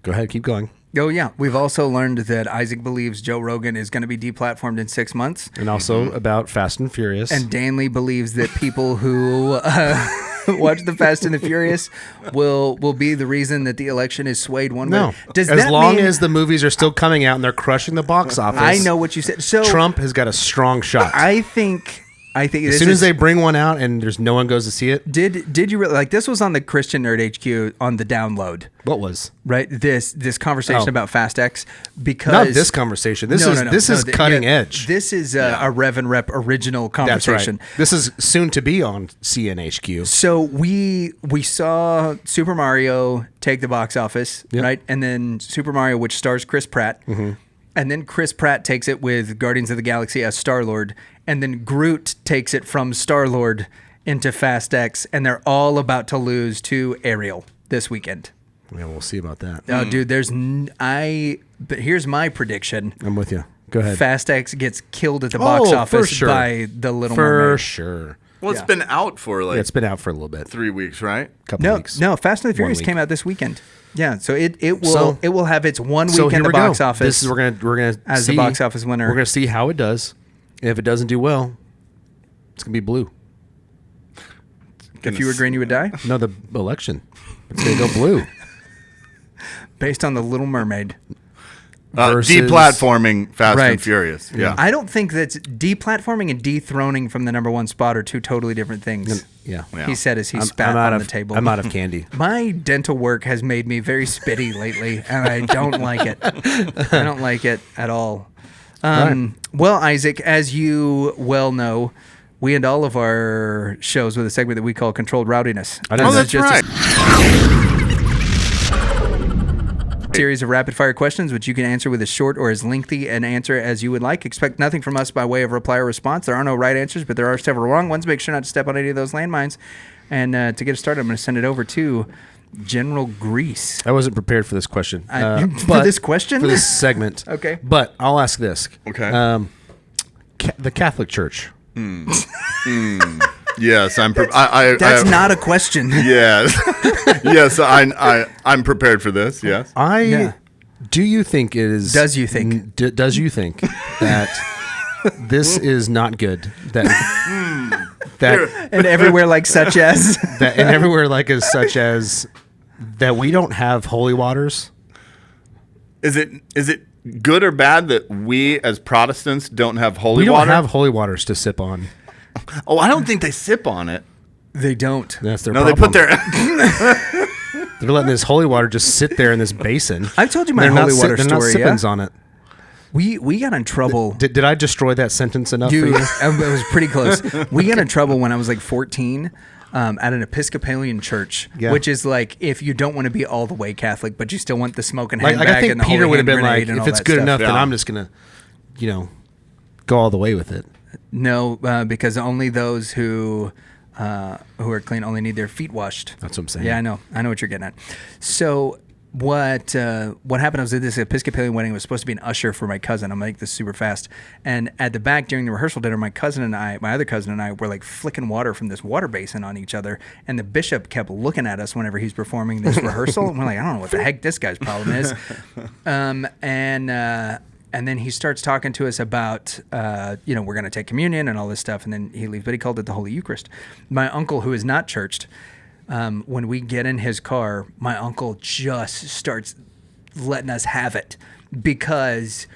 Go ahead, keep going. Oh yeah, we've also learned that Isaac believes Joe Rogan is going to be deplatformed in 6 months, And also about Fast and Furious. and Danley believes that people who watch the Fast and the Furious will be the reason that the election is swayed one way. Does as that long mean, as the movies are still coming out and they're crushing the box office. I know what you said. So Trump has got a strong shot. I think as soon as they bring one out and there's no one goes to see it. Did you really like this? Was on the Christian Nerd HQ on the download. What was right? This conversation about Fast X, because not this conversation. This is cutting edge. This is a Rev and Rep original conversation. That's right. This is soon to be on CNHQ. So we saw Super Mario take the box office, right? And then Super Mario, which stars Chris Pratt. Mm-hmm. And then Chris Pratt takes it with Guardians of the Galaxy as Star-Lord. And then Groot takes it from Star-Lord into Fast X. And they're all about to lose to Ariel this weekend. Yeah, we'll see about that. Oh, dude, but here's my prediction. I'm with you. Go ahead. Fast X gets killed at the box office by The Little Mermaid. For sure. Well, it's been out for it's been out for a little bit. 3 weeks, right? Couple weeks. No, Fast and the Furious came out this weekend. Yeah, so it will have its 1 week in the box office. This is we're gonna as see, the box office winner. We're gonna see how it does. And if it doesn't do well, it's gonna be blue. If you were green, you would die. No, the election. It's gonna go blue. Based on The Little Mermaid. Deplatforming Fast and Furious. Yeah. I don't think that's deplatforming and dethroning from the number one spot are two totally different things. Yeah. He said as he spat on the table. I'm out of candy. My dental work has made me very spitty lately, and I don't like it. I don't like it at all. Well, Isaac, as you well know, we end all of our shows with a segment that we call Controlled Rowdiness. That's right. Series of rapid fire questions which you can answer with as short or as lengthy an answer as you would like. Expect nothing from us by way of reply or response. There are no right answers, but there are several wrong ones. Make sure not to step on any of those landmines. And to get us started, I'm going to send it over to General Grease. I wasn't prepared for this question. For this question? For this segment. Okay. But I'll ask this. Okay. The Catholic Church. Yes, That's not a question. Yes. Yes, I'm prepared for this. Yes. Do you think it is? Does you think? Does you think that this is not good? That and everywhere like such as that and everywhere like as such as that we don't have holy waters. Is it good or bad that we as Protestants don't have holy water? We don't have holy waters to sip on. Oh, I don't think they sip on it. They don't. That's their problem. They put their They're letting this holy water just sit there in this basin. I've told you my holy water they're story. They're not sippings on it. We got in trouble. Did I destroy that sentence enough Dude, for you? It was pretty close. We got in trouble when I was like 14 at an Episcopalian church, which is like if you don't want to be all the way Catholic, but you still want the smoking handbag I think and the Peter holy would have hand been like, grenade and if all it's that good stuff. enough, then I'm just going to, go all the way with it. No, because only those who are clean only need their feet washed. That's what I'm saying. Yeah, I know what you're getting at. So what happened? I was at this Episcopalian wedding. I was supposed to be an usher for my cousin. I'm gonna make this super fast. And at the back during the rehearsal dinner, my other cousin and I were like flicking water from this water basin on each other. And the bishop kept looking at us whenever he's performing this rehearsal. And we're like, I don't know what the heck this guy's problem is. And then he starts talking to us about, we're going to take communion and all this stuff. And then he leaves, but he called it the Holy Eucharist. My uncle, who is not churched, when we get in his car, my uncle just starts letting us have it because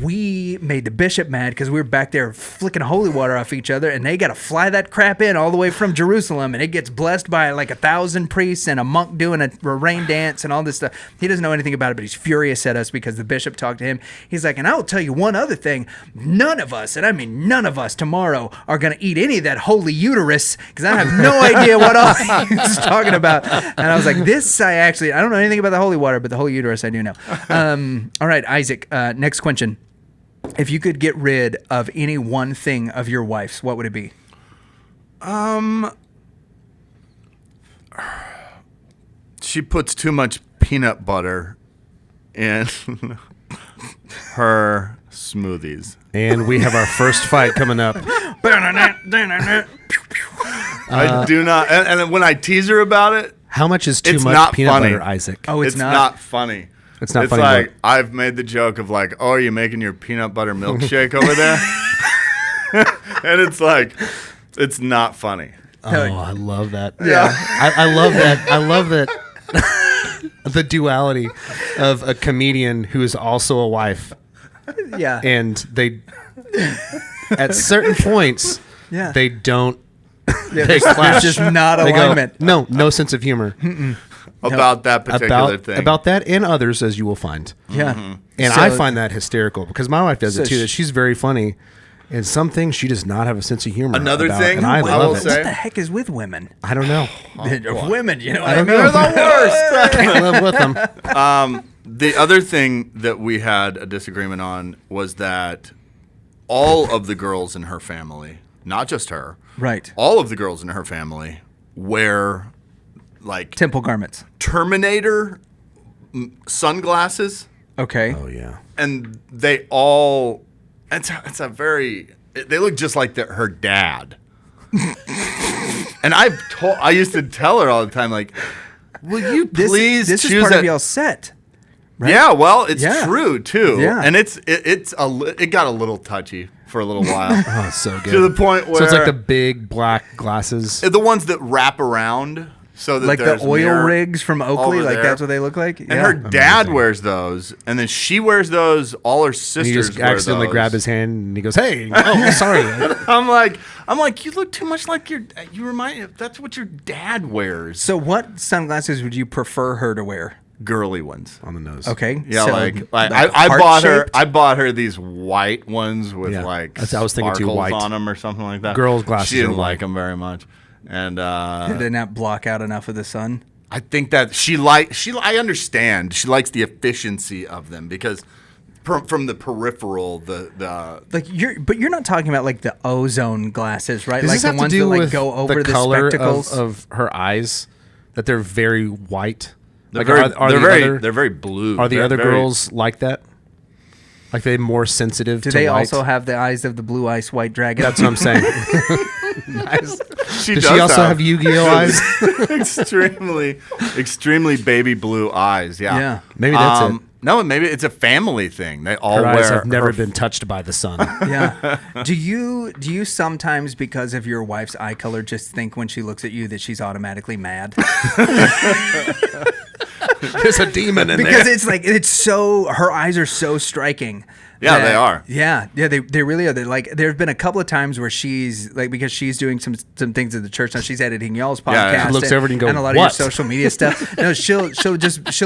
we made the bishop mad because we were back there flicking holy water off each other, and they got to fly that crap in all the way from Jerusalem, and it gets blessed by like 1,000 priests and a monk doing a rain dance and all this stuff. He doesn't know anything about it, but he's furious at us because the bishop talked to him. He's like, and I'll tell you one other thing. None of us, and I mean none of us tomorrow are going to eat any of that holy uterus because I have no idea what all he's talking about. And I was like, I don't know anything about the holy water, but the holy uterus I do know. All right, Isaac, next question. If you could get rid of any one thing of your wife's, what would it be? She puts too much peanut butter in her smoothies. And we have our first fight coming up. I do not. And when I tease her about it, how much is too it's much not peanut funny. butter, Isaac? Oh, it's not funny. It's not it's funny. Like I've made the joke of like, oh, are you making your peanut butter milkshake over there? And it's like, it's not funny. I love that. Yeah. I love that. I love that. The duality of a comedian who is also a wife, Yeah. and they, at certain points, Yeah. they don't. Yeah, They clash. there's just not They go, alignment. no sense of humor About that particular thing. about that and others, as you will find. Yeah. And So- I find that hysterical because my wife does So it too. she- That she's very funny, and some things she does not have a sense of humor. Another about, thing and I I will love it. say- What the heck is with women? I don't know. Women, you know what I I don't mean? know. They're the worst. Can't live with them. The other thing that we had a disagreement on was that all of the girls in her family, not just her, Right. all of the girls in her family wear like Temple garments. Terminator sunglasses, Okay. Oh yeah. and they all it's a very they look just like her dad. And I used to tell her all the time, like, will you please This is choose part a, of y'all's set. Right? Yeah, well, it's Yeah. true too. Yeah. And it got a little touchy for a little while. Oh, it's so good. To the point where So it's like the big black glasses. the ones that wrap around so that Like the there's oil mirror rigs from Oakley, over like there. that's what they look like? And her dad wears those, and then she wears those. All her And sisters you just wear accidentally those. grab his hand and he goes, "Hey, oh, sorry." I'm like, you look too much like you remind. That's what your dad wears. So what sunglasses would you prefer her to wear? Girly ones. On the nose. Okay. Yeah, so, like I heart-shaped? bought her these white ones with Yeah. like That's- I was thinking too, sparkles white. on them or something like that. Girls' glasses She didn't are like white. them very much, and Did they not block out enough of the sun? I think that I understand she likes the efficiency of them because from the peripheral the Like you're not talking about like the ozone glasses, right? Does Like this the have to ones do that like with go over the the color spectacles. of her eyes? That they're very white. they're Like, very the they're very blue. Are the They're other very- girls like that? Like they more sensitive Do to they light? also have the eyes of the blue ice white dragon? That's what I'm saying. Nice. She Does does she also have Yu-Gi-Oh eyes? extremely baby blue eyes. Yeah. Yeah. Maybe that's it. No, maybe it's a family thing. They all Her wear. eyes have never her- been touched by the sun. Yeah. Do you sometimes, because of your wife's eye color, just think when she looks at you that she's automatically mad? There's a demon in Because there. it's like her eyes are so striking. Yeah, that- they are. Yeah, they really are. They're like there have been a couple of times where she's like, because she's doing some things at the church now. She's editing y'all's podcast. Yeah. She looks over and goes, a lot "What?" of your social media stuff. No, she'll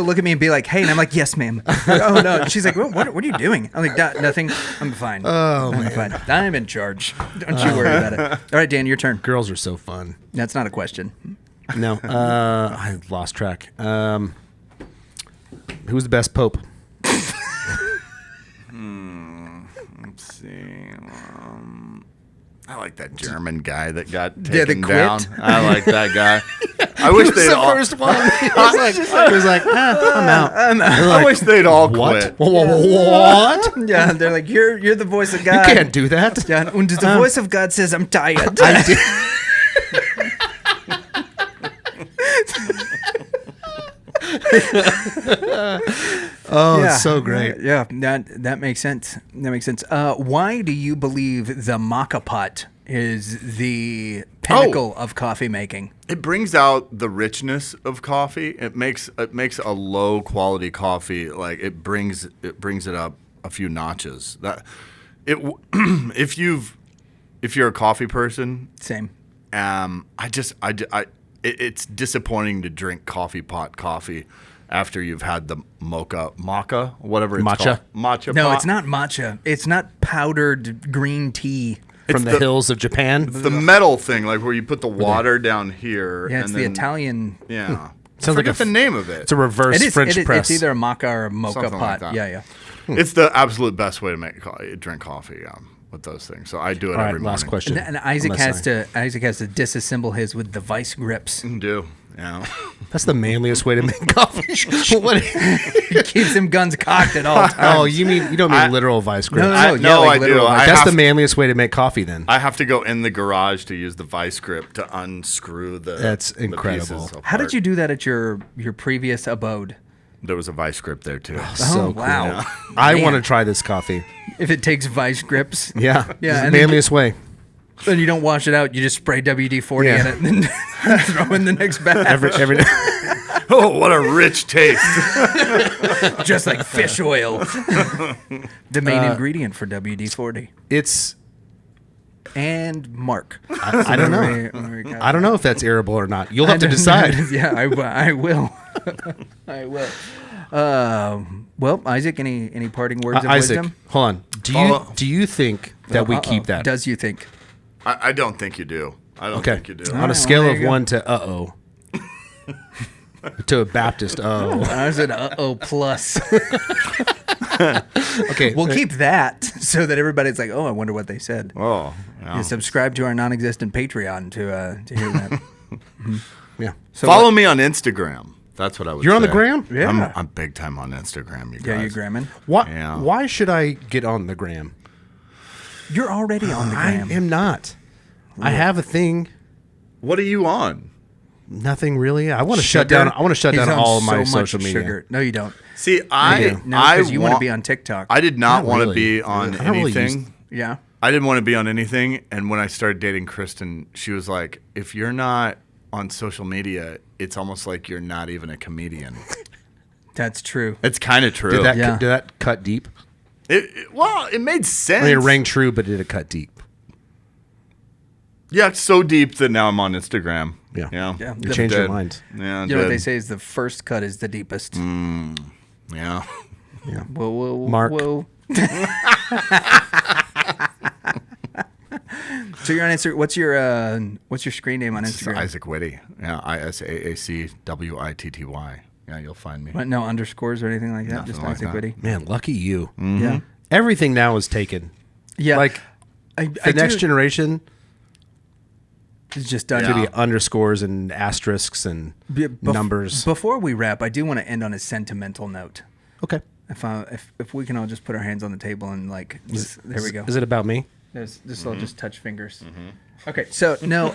look at me and be like, "Hey," and I'm like, "Yes, ma'am." Oh no, she's like, what are you doing? I'm like, "Nothing. I'm fine. I'm fine. I'm in charge. Don't you worry about it." All right, Dan, your turn. Girls are so fun. That's not a question. No, I lost track. Who's the best pope? Let's see. I like that German guy that got the taken quit? down. I like that guy. I wish they'd all. one. He was like, I'm out. I wish they'd all What? quit. What? Yeah, they're like, you're the voice of You God. can't do that. Yeah, and the voice of God says, "I'm tired." I did. Oh, Yeah. it's so great. Yeah, that makes sense. That makes sense. Why do you believe the maca pot is the pinnacle of coffee making? It brings out the richness of coffee. It makes a low quality coffee like it brings it up a few notches. If you're a coffee person, Same. it's disappointing to drink coffee pot coffee after you've had the maca, whatever it's Matcha? called. Matcha No, pot. it's not matcha. It's not powdered green tea. From It's the hills of Japan. The metal thing, like where you put the water down here. Yeah, it's and the then, Italian. Yeah. Sounds like Forget the name of it. It's a reverse French press. It's either a maca or a mocha Something pot. like that. Yeah. It's the absolute best way to drink coffee with those things. So I do it All right, every morning. last question. And Isaac Unless has to disassemble his with the vice grips. Do. Yeah. That's the manliest way to make coffee. What? He keeps them guns cocked at all times. Oh, you don't mean literal vice grips? No, I do. literal. I That's have the to- manliest way to make coffee. Then I have to go in the garage to use the vice grip to unscrew the. That's the incredible. pieces How did apart. you do that at your previous abode? There was a vice grip there too. so cool. wow. I Man. want to try this coffee. If it takes vice grips. Yeah, Yeah, This is and the then manliest way. Then you don't wash it out. You just spray WD-40 in it and then throw in the next batch. Every Oh, what a rich taste. Just like fish oil. The main ingredient for WD-40. it's And Mark. I don't know. I don't know if that's arable or not. You'll have to decide. Yeah, I will. I will. Well, Isaac, any parting words of Isaac, wisdom? hold on. Do you think that we keep that? Does you think? I don't think you do. I don't think you do. On a scale of 1 to uh-oh. To a Baptist, I said plus. Okay. We'll keep that so that everybody's like, oh, I wonder what they said. Oh, yeah. You subscribe to our non-existent Patreon to hear that. Yeah. So Follow me on Instagram. That's what I would You're on the say. gram? Yeah. I'm big time on Instagram, you guys. Yeah, you're gramming. Yeah. Why should I get on the gram? You're already on the I gram. am not. I have a thing. What are you on? Nothing really. I want to shut down. I want to shut He's down on all of my so social much media. sugar. No, you don't. See, No, I because you want to be on TikTok. I did not Not want to really. be on I don't really anything. use- Yeah. I didn't want to be on anything. And when I started dating Kristin, she was like, if you're not on social media, it's almost like you're not even a comedian. That's true. It's kind of true. Did that Yeah. did that cut deep? Well, it made sense. I mean, it rang true, but did it cut deep? Yeah, it's so deep that now I'm on Instagram. Yeah. Yeah. You changed your Dead. mind. Yeah, You know what dead. they say is the first cut is the deepest. Yeah. Whoa, whoa, Mark. whoa. So you're on Instagram. What's your screen name on It's Instagram? Isaac Witty. Yeah, ISAACWITTY. Yeah, you'll find me. What, no underscores or anything like that. Nothing Just like Isaac that. Witty. Man, lucky you. Yeah. Everything now is taken. Yeah. Like the next generation is just done. to be underscores and asterisks and numbers. Before we wrap, I do want to end on a sentimental note. Okay. If we can all just put our hands on the table and like, there we go. Is it about me? This will just touch fingers. Okay, so no,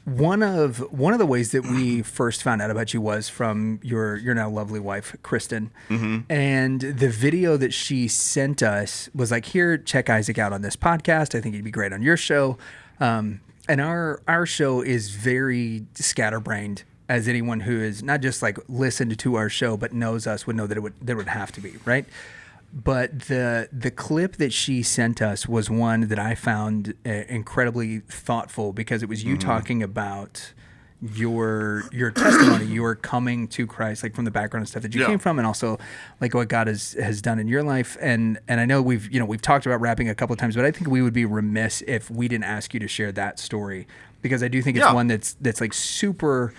one of the ways that we first found out about you was from your now lovely wife, Kristin, and the video that she sent us was like, here, check Isaac out on this podcast. I think he'd be great on your show. And our show is very scatterbrained, as anyone who is not just like listened to our show but knows us would know that there would have to be, right? But the clip that she sent us was one that I found incredibly thoughtful because it was you talking about your testimony, your coming to Christ, like from the background and stuff that you came from, and also like what God has done in your life. And I know we've talked about rapping a couple of times, but I think we would be remiss if we didn't ask you to share that story because I do think it's one that's like super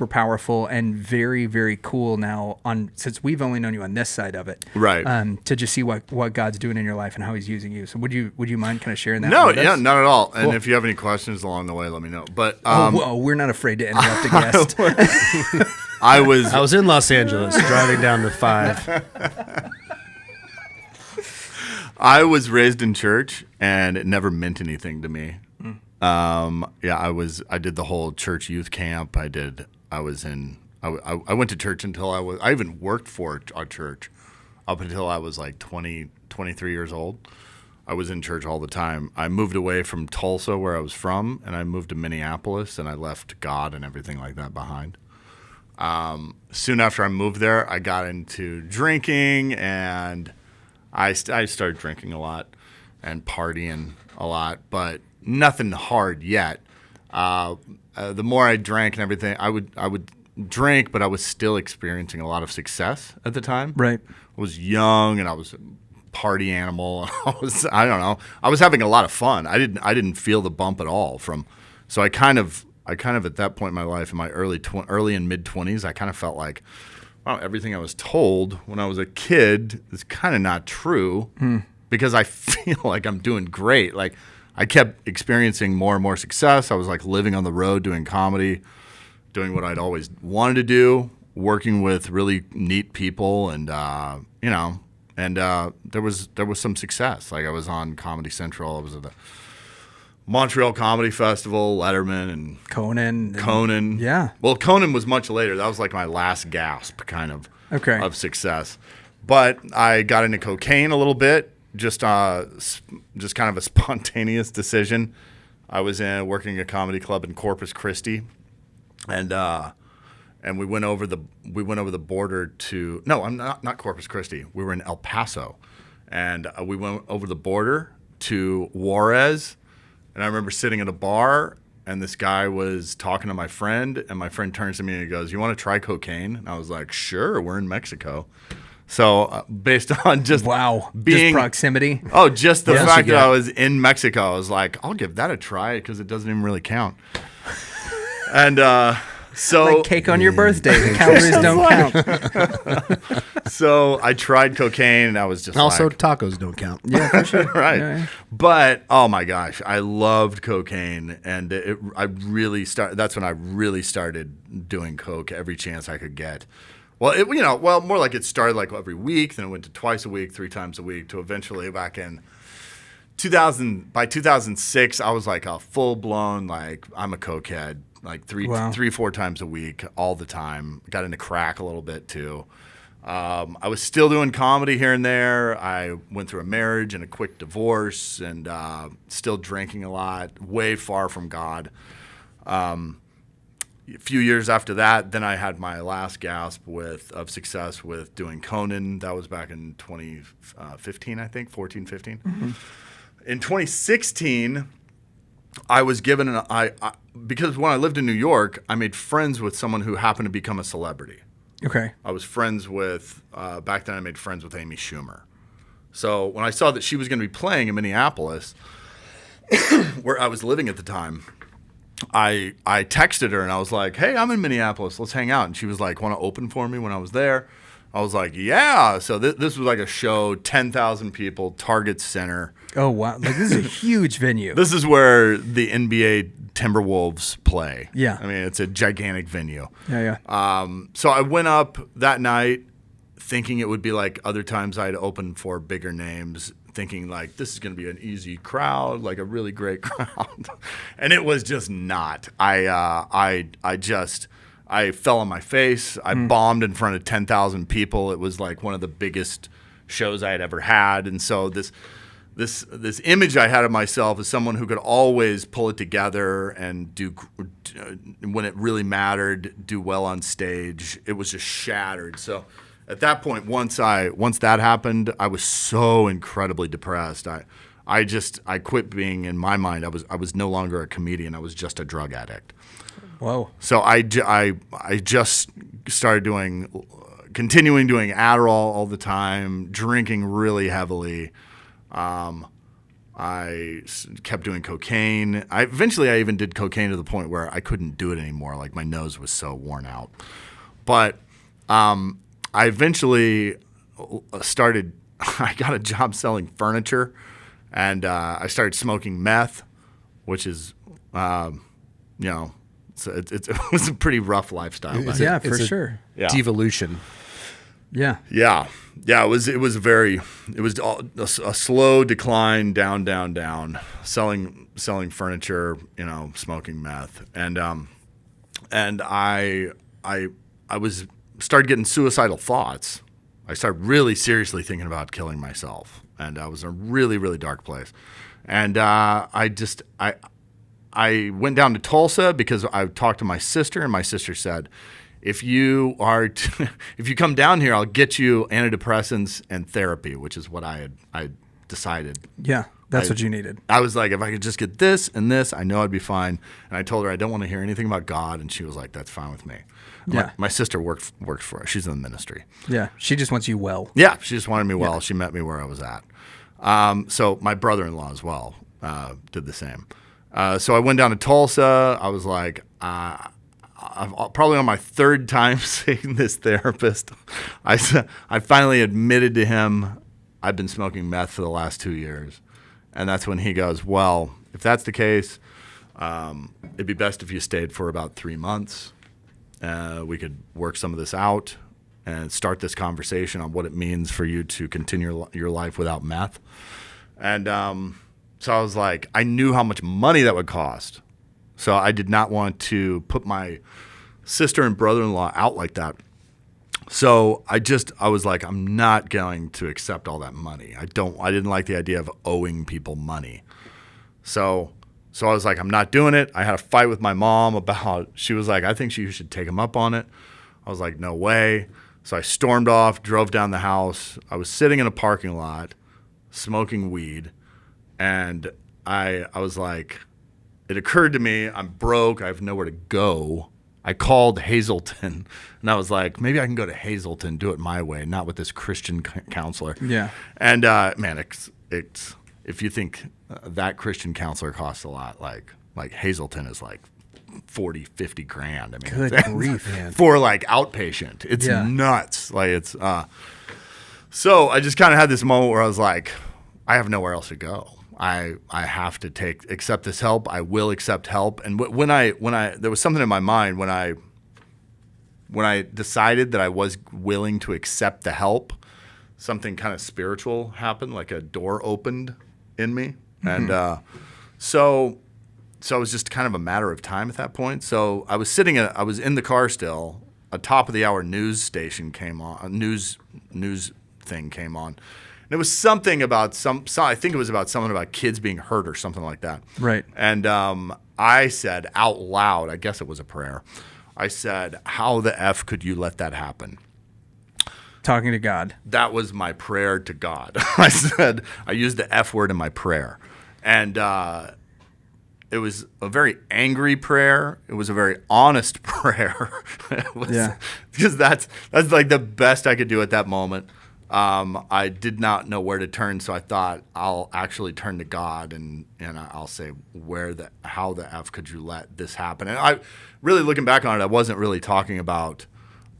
powerful and very, very cool now since we've only known you on this side of it. Right. To just see what God's doing in your life and how he's using you. So would you mind kind of sharing that? No, with us? not at all. Cool. And if you have any questions along the way, let me know. But we're not afraid to interrupt a guest. I was in Los Angeles driving down the 5. I was raised in church, and it never meant anything to me. I did the whole church youth camp. I went to church until I even worked for a church up until I was like 23 years old. I was in church all the time. I moved away from Tulsa, where I was from, and I moved to Minneapolis, and I left God and everything like that behind. Soon after I moved there, I got into drinking, and I started drinking a lot and partying a lot, but nothing hard yet. The more I drank and everything, I would drink, but I was still experiencing a lot of success at the time. Right. I was young and I was a party animal. I was having a lot of fun. I didn't feel the bump at all so I kind of at that point in my life, in my early and mid 20s, I kind of felt like, wow, everything I was told when I was a kid is kind of not true because I feel like I'm doing great. Like I kept experiencing more and more success. I was like living on the road, doing comedy, doing what I'd always wanted to do, working with really neat people, and there was some success. Like I was on Comedy Central. I was at the Montreal Comedy Festival, Letterman, and Conan. Yeah. Well, Conan was much later. That was like my last gasp kind of Okay. of success. But I got into cocaine a little bit, just kind of a spontaneous decision. I was working a comedy club in Corpus Christi, and we went over the border to I'm not Corpus Christi. We were in El Paso, and we went over the border to Juarez, and I remember sitting at a bar, and this guy was talking to my friend, and my friend turns to me and he goes, "You want to try cocaine?" And I was like, "Sure, we're in Mexico." So based on just just proximity. Oh, just the fact that I was in Mexico, I was like, I'll give that a try because it doesn't even really count. And so like cake on your birthday, the calories don't count. So I tried cocaine, and I was just also tacos don't count. Yeah, for sure. Right. Yeah. But oh my gosh, I loved cocaine, and that's when I really started doing coke every chance I could get. Well, more like it started like every week, then it went to twice a week, 3 times a week, to eventually back in 2000. By 2006, I was like a full blown, like, I'm a cokehead, like 4 times a week, all the time. Got into crack a little bit too. I was still doing comedy here and there. I went through a marriage and a quick divorce, and still drinking a lot, way far from God. A few years after that, then I had my last gasp of success with doing Conan. That was back in 2015, I think, 14, 15. Mm-hmm. In 2016, I was given because when I lived in New York, I made friends with someone who happened to become a celebrity. Okay. I was friends with, back then I made friends with Amy Schumer. So when I saw that she was going to be playing in Minneapolis, where I was living at the time, I texted her and I was like, "Hey, I'm in Minneapolis. Let's hang out." And she was like, "Want to open for me when I was there?" I was like, "Yeah." So this was like a show, 10,000 people, Target Center. Oh, wow. Like, this is a huge venue. This is where the NBA Timberwolves play. Yeah. I mean, it's a gigantic venue. Yeah. So I went up that night thinking it would be like other times I'd open for bigger names, thinking like this is going to be an easy crowd, like a really great crowd. And it was just not. I fell on my face. I bombed in front of 10,000 people. It was like one of the biggest shows I had ever had. And so this image I had of myself as someone who could always pull it together and do, when it really mattered, do well on stage, it was just shattered. So at that point, once that happened, I was so incredibly depressed. I quit being, in my mind, I was no longer a comedian. I was just a drug addict. Whoa. So I just started continuing doing Adderall all the time, drinking really heavily. I kept doing cocaine. Eventually I even did cocaine to the point where I couldn't do it anymore. Like my nose was so worn out. But I eventually I got a job selling furniture, and I started smoking meth, which is, it was a pretty rough lifestyle. Yeah, for sure. Yeah. Devolution. Yeah. Yeah. It was a slow decline, down, selling furniture, smoking meth. And I started getting suicidal thoughts. I started really seriously thinking about killing myself. And I was in a really, really dark place. And I went down to Tulsa because I talked to my sister, and my sister said, if you come down here, I'll get you antidepressants and therapy, which is what I decided. Yeah, that's what you needed. I was like, if I could just get this and this, I know I'd be fine. And I told her I don't want to hear anything about God, and she was like, that's fine with me. Yeah. My sister works for her. She's in the ministry. Yeah, she just wants you well. Yeah, she just wanted me well. Yeah. She met me where I was at. So my brother-in-law as well did the same. So I went down to Tulsa. I was like, I'm probably on my third time seeing this therapist. I finally admitted to him I've been smoking meth for the last 2 years. And that's when he goes, well, if that's the case, it'd be best if you stayed for about 3 months. We could work some of this out and start this conversation on what it means for you to continue your life without meth. And so I was like, I knew how much money that would cost. So I did not want to put my sister and brother-in-law out like that. So I was like, I'm not going to accept all that money. I didn't like the idea of owing people money. So I was like, I'm not doing it. I had a fight with my mom about, she was like, I think you should take him up on it. I was like, no way. So I stormed off, drove down the house. I was sitting in a parking lot smoking weed. And I was like, it occurred to me, I'm broke. I have nowhere to go. I called Hazleton, and I was like, maybe I can go to Hazleton, do it my way, not with this Christian counselor. Yeah. And, man, it's if you think that Christian counselor costs a lot, like Hazleton is like 40, 50 grand. I mean, Good grief, man. For like outpatient. It's nuts. Like it's so I just kind of had this moment where I was like, I have nowhere else to go. I have to accept this help. I will accept help. And when I there was something in my mind when I decided that I was willing to accept the help, something kind of spiritual happened, like a door opened in me. Mm-hmm. And so it was just kind of a matter of time at that point. So I was I was in the car still. A top of the hour news station came on, a news thing came on. And it was something about I think it was about something about kids being hurt or something like that. Right. And I said out loud, I guess it was a prayer, I said, how the F could you let that happen? Talking to God. That was my prayer to God. I used the F word in my prayer. And it was a very angry prayer. It was a very honest prayer. Because that's like the best I could do at that moment. I did not know where to turn, so I thought I'll actually turn to God and I'll say, how the F could you let this happen? And I really, looking back on it, I wasn't really talking about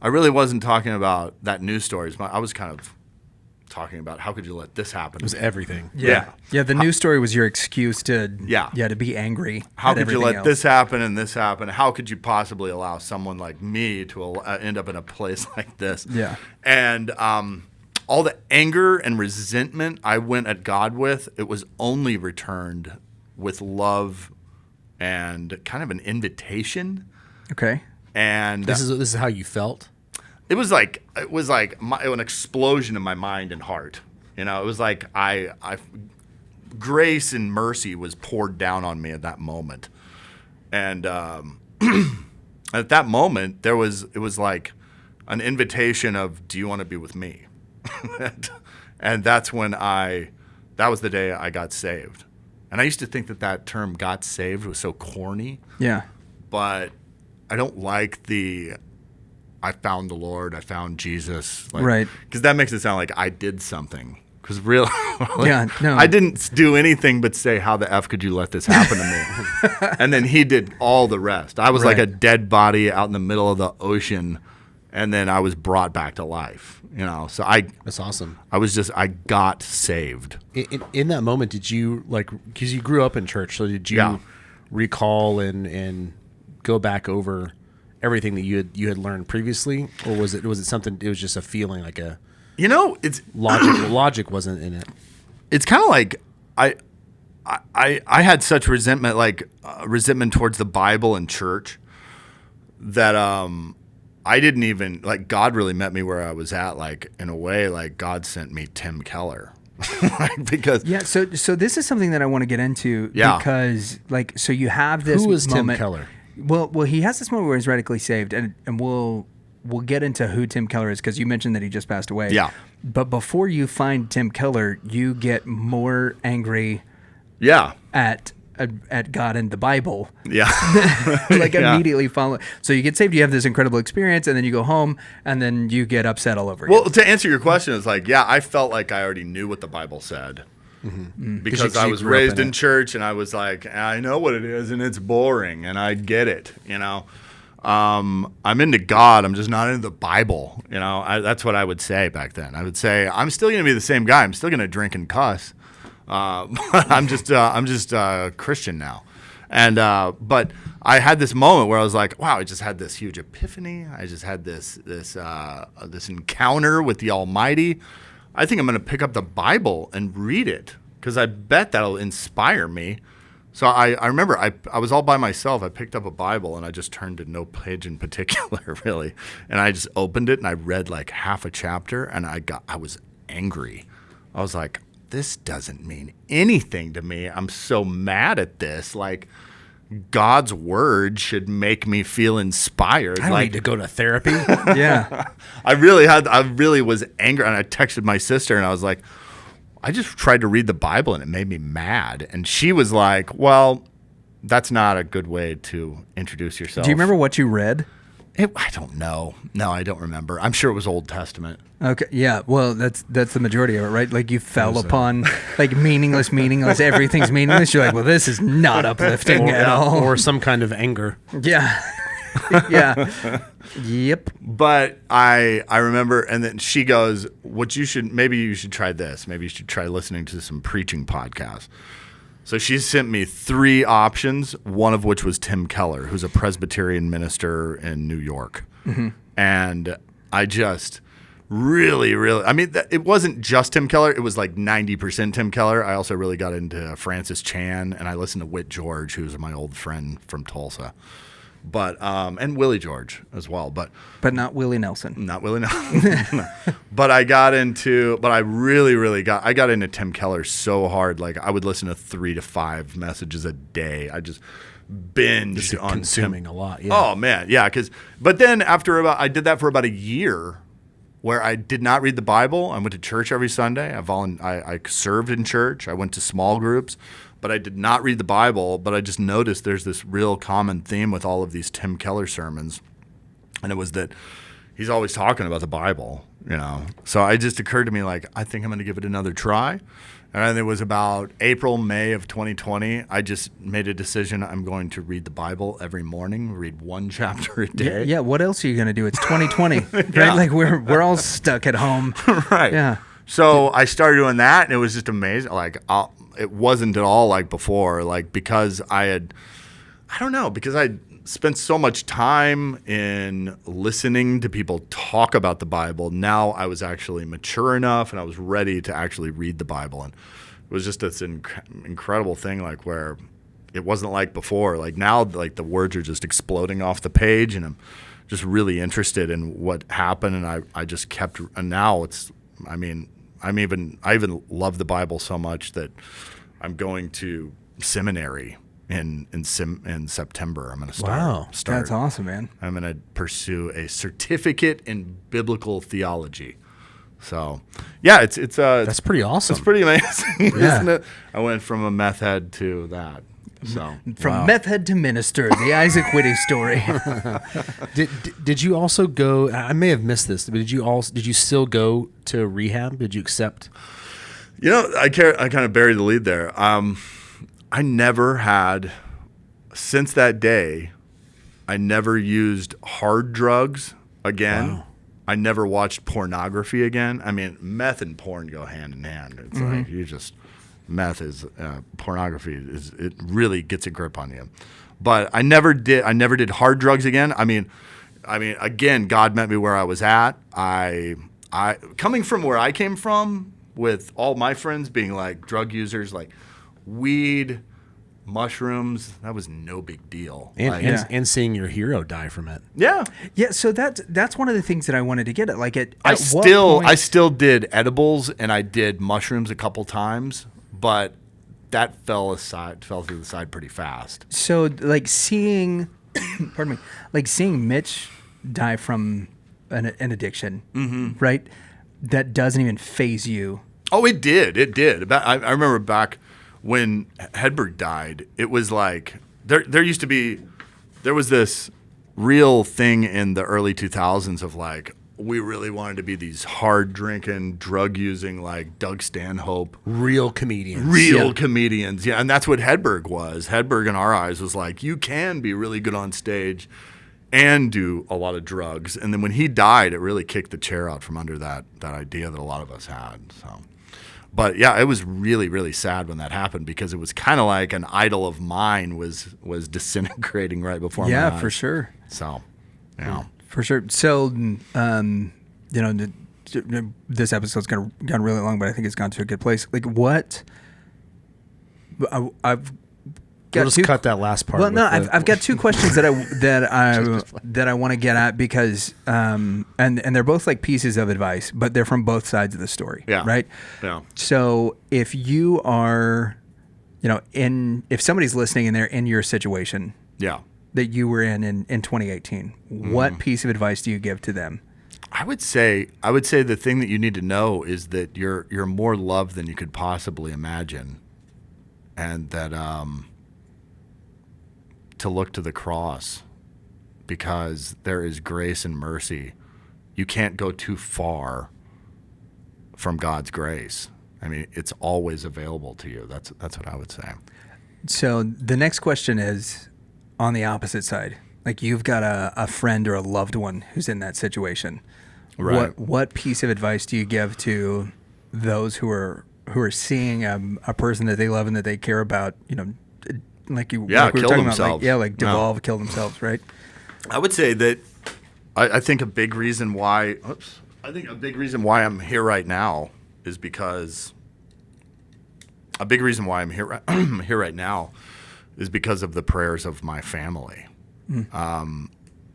that news story. I was kind of talking about how could you let this happen? It was everything. Yeah. The news story was your excuse to be angry. How could you let this happen and this happen? How could you possibly allow someone like me to end up in a place like this? Yeah. And all the anger and resentment I went at God with, it was only returned with love and kind of an invitation. Okay. And this is how you felt? It was like an explosion in my mind and heart. You know, it was like grace and mercy was poured down on me at that moment. And at that moment, it was like an invitation of, do you want to be with me? And that's when that was the day I got saved. And I used to think that term "got saved" was so corny. Yeah. But I don't like I found the Lord, I found Jesus. Right. Because that makes it sound like I did something. Because really, no. I didn't do anything but say, how the F could you let this happen to me? And then he did all the rest. I was like a dead body out in the middle of the ocean, and then I was brought back to life. You know, so that's awesome. I got saved. In that moment, did you because you grew up in church, so did you recall and go back over everything that you had learned previously, or was it something? It was just a feeling, like a it's logic wasn't in it. It's kind of like I had such resentment towards the Bible and church that I didn't even God really met me where I was at, in a way, God sent me Tim Keller. Because so this is something that I want to get into because so you have this Who was moment. Tim Keller? Well, he has this moment where he's radically saved, and we'll get into who Tim Keller is because you mentioned that he just passed away. Yeah. But before you find Tim Keller, you get more angry. Yeah. At God and the Bible. Yeah. Immediately follow. So you get saved, you have this incredible experience, and then you go home, and then you get upset all over again. Well, to answer your question, it's I felt like I already knew what the Bible said. Mm-hmm. Because I was raised in church, and I was like, I know what it is, and it's boring, and I get it, you know. I'm into God, I'm just not into the Bible, you know. That's what I would say back then. I would say, I'm still going to be the same guy. I'm still going to drink and cuss. I'm just Christian now. And but I had this moment where I was like, wow, I just had this huge epiphany. I just had this encounter with the Almighty. I think I'm going to pick up the Bible and read it because I bet that'll inspire me So I remember I was all by myself. I picked up a Bible and I just turned to no page in particular, really. And I just opened it and I read like half a chapter and I was angry. I was like, this doesn't mean anything to me. I'm so mad at this. Like, God's word should make me feel inspired. I don't need to go to therapy. Yeah. I really was angry, and I texted my sister and I was like, I just tried to read the Bible and it made me mad. And she was like, well, that's not a good way to introduce yourself. Do you remember what you read? I don't know. No, I don't remember. I'm sure it was Old Testament. Okay, yeah. Well, that's the majority of it, right? Like you fell upon like meaningless. Everything's meaningless. You're like, well, this is not uplifting at all. Or some kind of anger. Yeah. Yeah. Yep. But I remember, and then she goes, maybe you should try this. Maybe you should try listening to some preaching podcasts. So she sent me 3 options, one of which was Tim Keller, who's a Presbyterian minister in New York. Mm-hmm. And I just really, it wasn't just Tim Keller. It was like 90% Tim Keller. I also really got into Francis Chan, and I listened to Whit George, who's my old friend from Tulsa. But and Willie George as well, but not Willie Nelson. Not Willie Nelson. No. But I got into Tim Keller so hard. Like I would listen to 3 to 5 messages a day. I just binged on consuming a lot. Yeah. Oh man, yeah. But then I did that for about a year, where I did not read the Bible. I went to church every Sunday. I served in church. I went to small groups. But I did not read the Bible, but I just noticed there's this real common theme with all of these Tim Keller sermons. And it was that he's always talking about the Bible, you know. So it just occurred to me, like, I think I'm going to give it another try. And it was about May of 2020. I just made a decision. I'm going to read the Bible every morning, read 1 chapter a day. Yeah, what else are you going to do? It's 2020, right? Like we're all stuck at home. Right. Yeah. So I started doing that, and it was just amazing. Like, it wasn't at all like before, like because I spent so much time in listening to people talk about the Bible. Now I was actually mature enough and I was ready to actually read the Bible. And it was just this incredible thing, like where it wasn't like before. Like now, like the words are just exploding off the page, and I'm just really interested in what happened. And I just kept, and now I even love the Bible so much that I'm going to seminary in September. I'm going to start. Wow, that's awesome, man. I'm going to pursue a certificate in biblical theology. So, yeah, it's that's pretty awesome. It's pretty amazing, Yeah. isn't it? I went from a meth head to that. So From meth head to minister, the Isaac Witty story. Did you also go? I may have missed this, but did you still go to rehab? Did you accept? You know, I kind of buried the lead there. I never had, since that day, I never used hard drugs again. Wow. I never watched pornography again. I mean, meth and porn go hand in hand. It's like meth is pornography it really gets a grip on you. But I never did hard drugs again. I mean, again, God met me where I was at. I coming from where I came from, with all my friends being like drug users, like weed, mushrooms, that was no big deal. And seeing your hero die from it. Yeah. Yeah, so that's one of the things that I wanted to get at. Like I still did edibles and I did mushrooms a couple times, but that fell through the side pretty fast. So like seeing pardon me, like seeing Mitch die from an addiction, right? That doesn't even faze you. Oh, it did. I remember back when Hedberg died, it was like there was this real thing in the early 2000s of like, we really wanted to be these hard drinking, drug using, like Doug Stanhope. Real comedians. Comedians. Yeah. And that's what Hedberg was. Hedberg in our eyes was like, you can be really good on stage and do a lot of drugs. And then when he died, it really kicked the chair out from under that idea that a lot of us had. So, but yeah, it was really, really sad when that happened, because it was kind of like an idol of mine was disintegrating right before my eyes. Yeah, for sure. So, yeah. For sure. So, this episode's gone really long, but I think it's gone to a good place. Like, what? got We'll just cut that last part. Well, no, with I've got two questions that I want to get at because and they're both like pieces of advice, but they're from both sides of the story. Yeah. Right. Yeah. So if you are, if somebody's listening and they're in your situation, Yeah. that you were in 2018, what piece of advice do you give to them? I would say the thing that you need to know is that you're more loved than you could possibly imagine, and that to look to the cross, because there is grace and mercy. You can't go too far from God's grace. I mean, it's always available to you. That's what I would say. So the next question is on the opposite side. Like you've got a friend or a loved one who's in that situation. Right. What piece of advice do you give to those who are seeing a person that they love and that they care about, like we were kill talking themselves. about, like devolve, kill themselves, right? I would say that I think a big reason why I'm here right now is because here right now is because of the prayers of my family.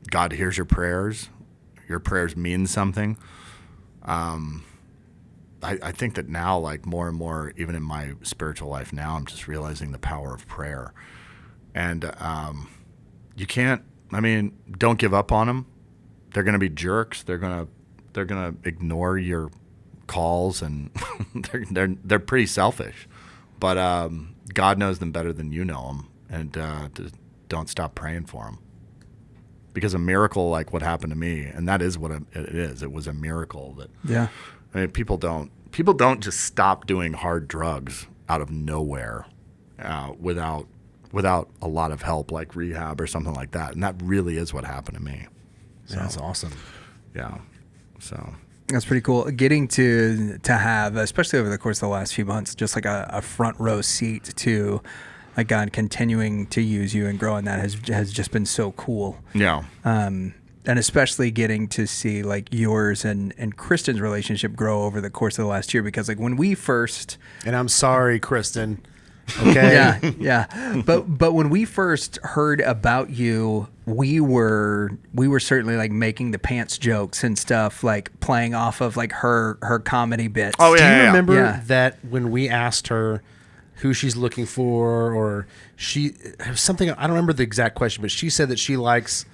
God hears your prayers. Your prayers mean something. I think that now, like more and more, even in my spiritual life now, I'm just realizing the power of prayer. And you can't. I mean, don't give up on them. They're going to be jerks. They're going to ignore your calls, and they're pretty selfish. But God knows them better than you know them, and just don't stop praying for them. Because a miracle like what happened to me, and that is what it is. It was a miracle that. Yeah. I mean, people don't just stop doing hard drugs out of nowhere, without a lot of help, like rehab or something like that. And that really is what happened to me. So, that's awesome. Yeah. So. That's pretty cool. Getting to have, especially over the course of the last few months, just like a front row seat to like God continuing to use you and growing that has just been so cool. Yeah. And especially getting to see like yours and Kristin's relationship grow over the course of the last year, because like when we first, and I'm sorry, Kristin. Okay. yeah. But when we first heard about you, we were certainly like making the pants jokes and stuff, like playing off of like her comedy bits. Oh yeah. Do you remember Yeah. that when we asked her who she's looking for, or something, I don't remember the exact question, but she said that she likes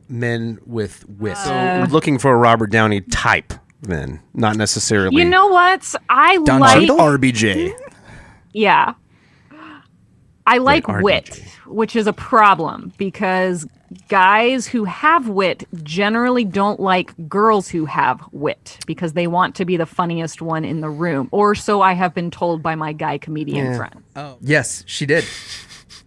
men with wit. So we're looking for a Robert Downey type, then, not necessarily. You know what? Don like Cheadle? RBJ. Yeah. I like RBJ. wit, which is a problem because guys who have wit generally don't like girls who have wit because they want to be the funniest one in the room, or so I have been told by my guy comedian friend. Oh. Yes, she did.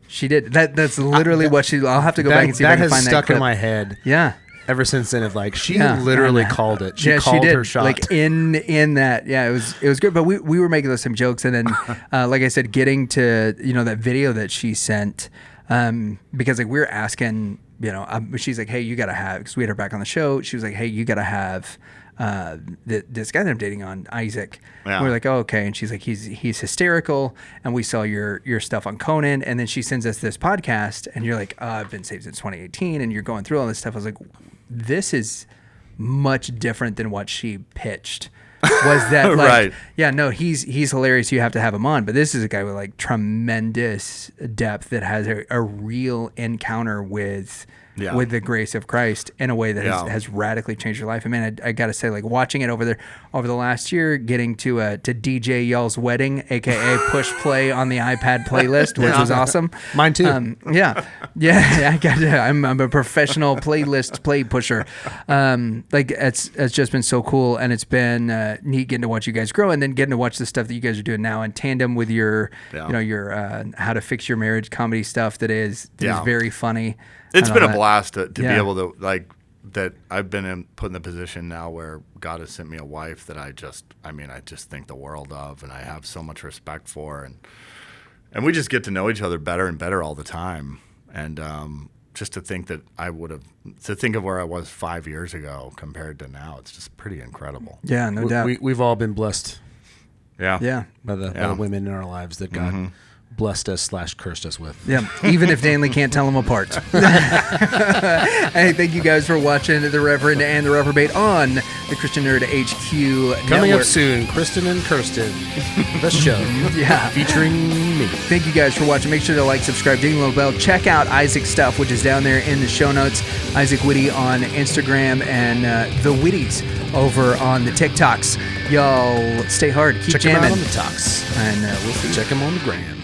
She did. That's literally what she. I'll have to go back and see if I can find that stuck clip. in my head. Yeah. Ever since then, of like she Yeah. literally called it. She called did. her shot. Like in that, yeah, it was good. But we were making those same jokes, and then, like I said, getting to that video that she sent, because like we were asking, she's like, hey, you gotta have, because we had her back on the show. She was like, hey, you gotta have this guy that I'm dating on, Isaac. Yeah. We're like, oh, okay. And she's like, he's hysterical. And we saw your stuff on Conan. And then she sends us this podcast, and you're like, I've been saved since 2018, and you're going through all this stuff. I was like, this is much different than what she pitched. Was that like, Right. yeah, no, he's hilarious. You have to have him on. But this is a guy with like tremendous depth that has a real encounter with the grace of Christ in a way that has radically changed your life. I mean, I got to say, like watching it over the last year, getting to DJ Y'all's wedding, aka push play on the iPad playlist, which was awesome. Mine too. I'm a professional playlist play pusher. Like it's just been so cool, and it's been neat getting to watch you guys grow, and then getting to watch the stuff that you guys are doing now in tandem with your your how to fix your marriage comedy stuff that is very funny. It's been a blast to be Yeah. able to that. I've been put in the position now where God has sent me a wife that I just think the world of, and I have so much respect for, and we just get to know each other better and better all the time. And just to think that think of where I was 5 years ago compared to now, it's just pretty incredible. Yeah, no doubt. We've all been blessed Yeah. Yeah. by the women in our lives that God blessed us / cursed us with. Yeah, even if Danley can't tell them apart. Hey, thank you guys for watching The Reverend and the Reprobate on the Christian Nerd HQ Coming Network. up soon, Kristin and Kirsten, the show. Yeah. Featuring me. Thank you guys for watching. Make sure to like, subscribe, ding the little bell. Check out Isaac's stuff, which is down there in the show notes. Isaac Witty on Instagram and the Witties over on the TikToks. Y'all stay hard. Keep Check him jamming. out on the talks. And we'll see you. Check him on the gram.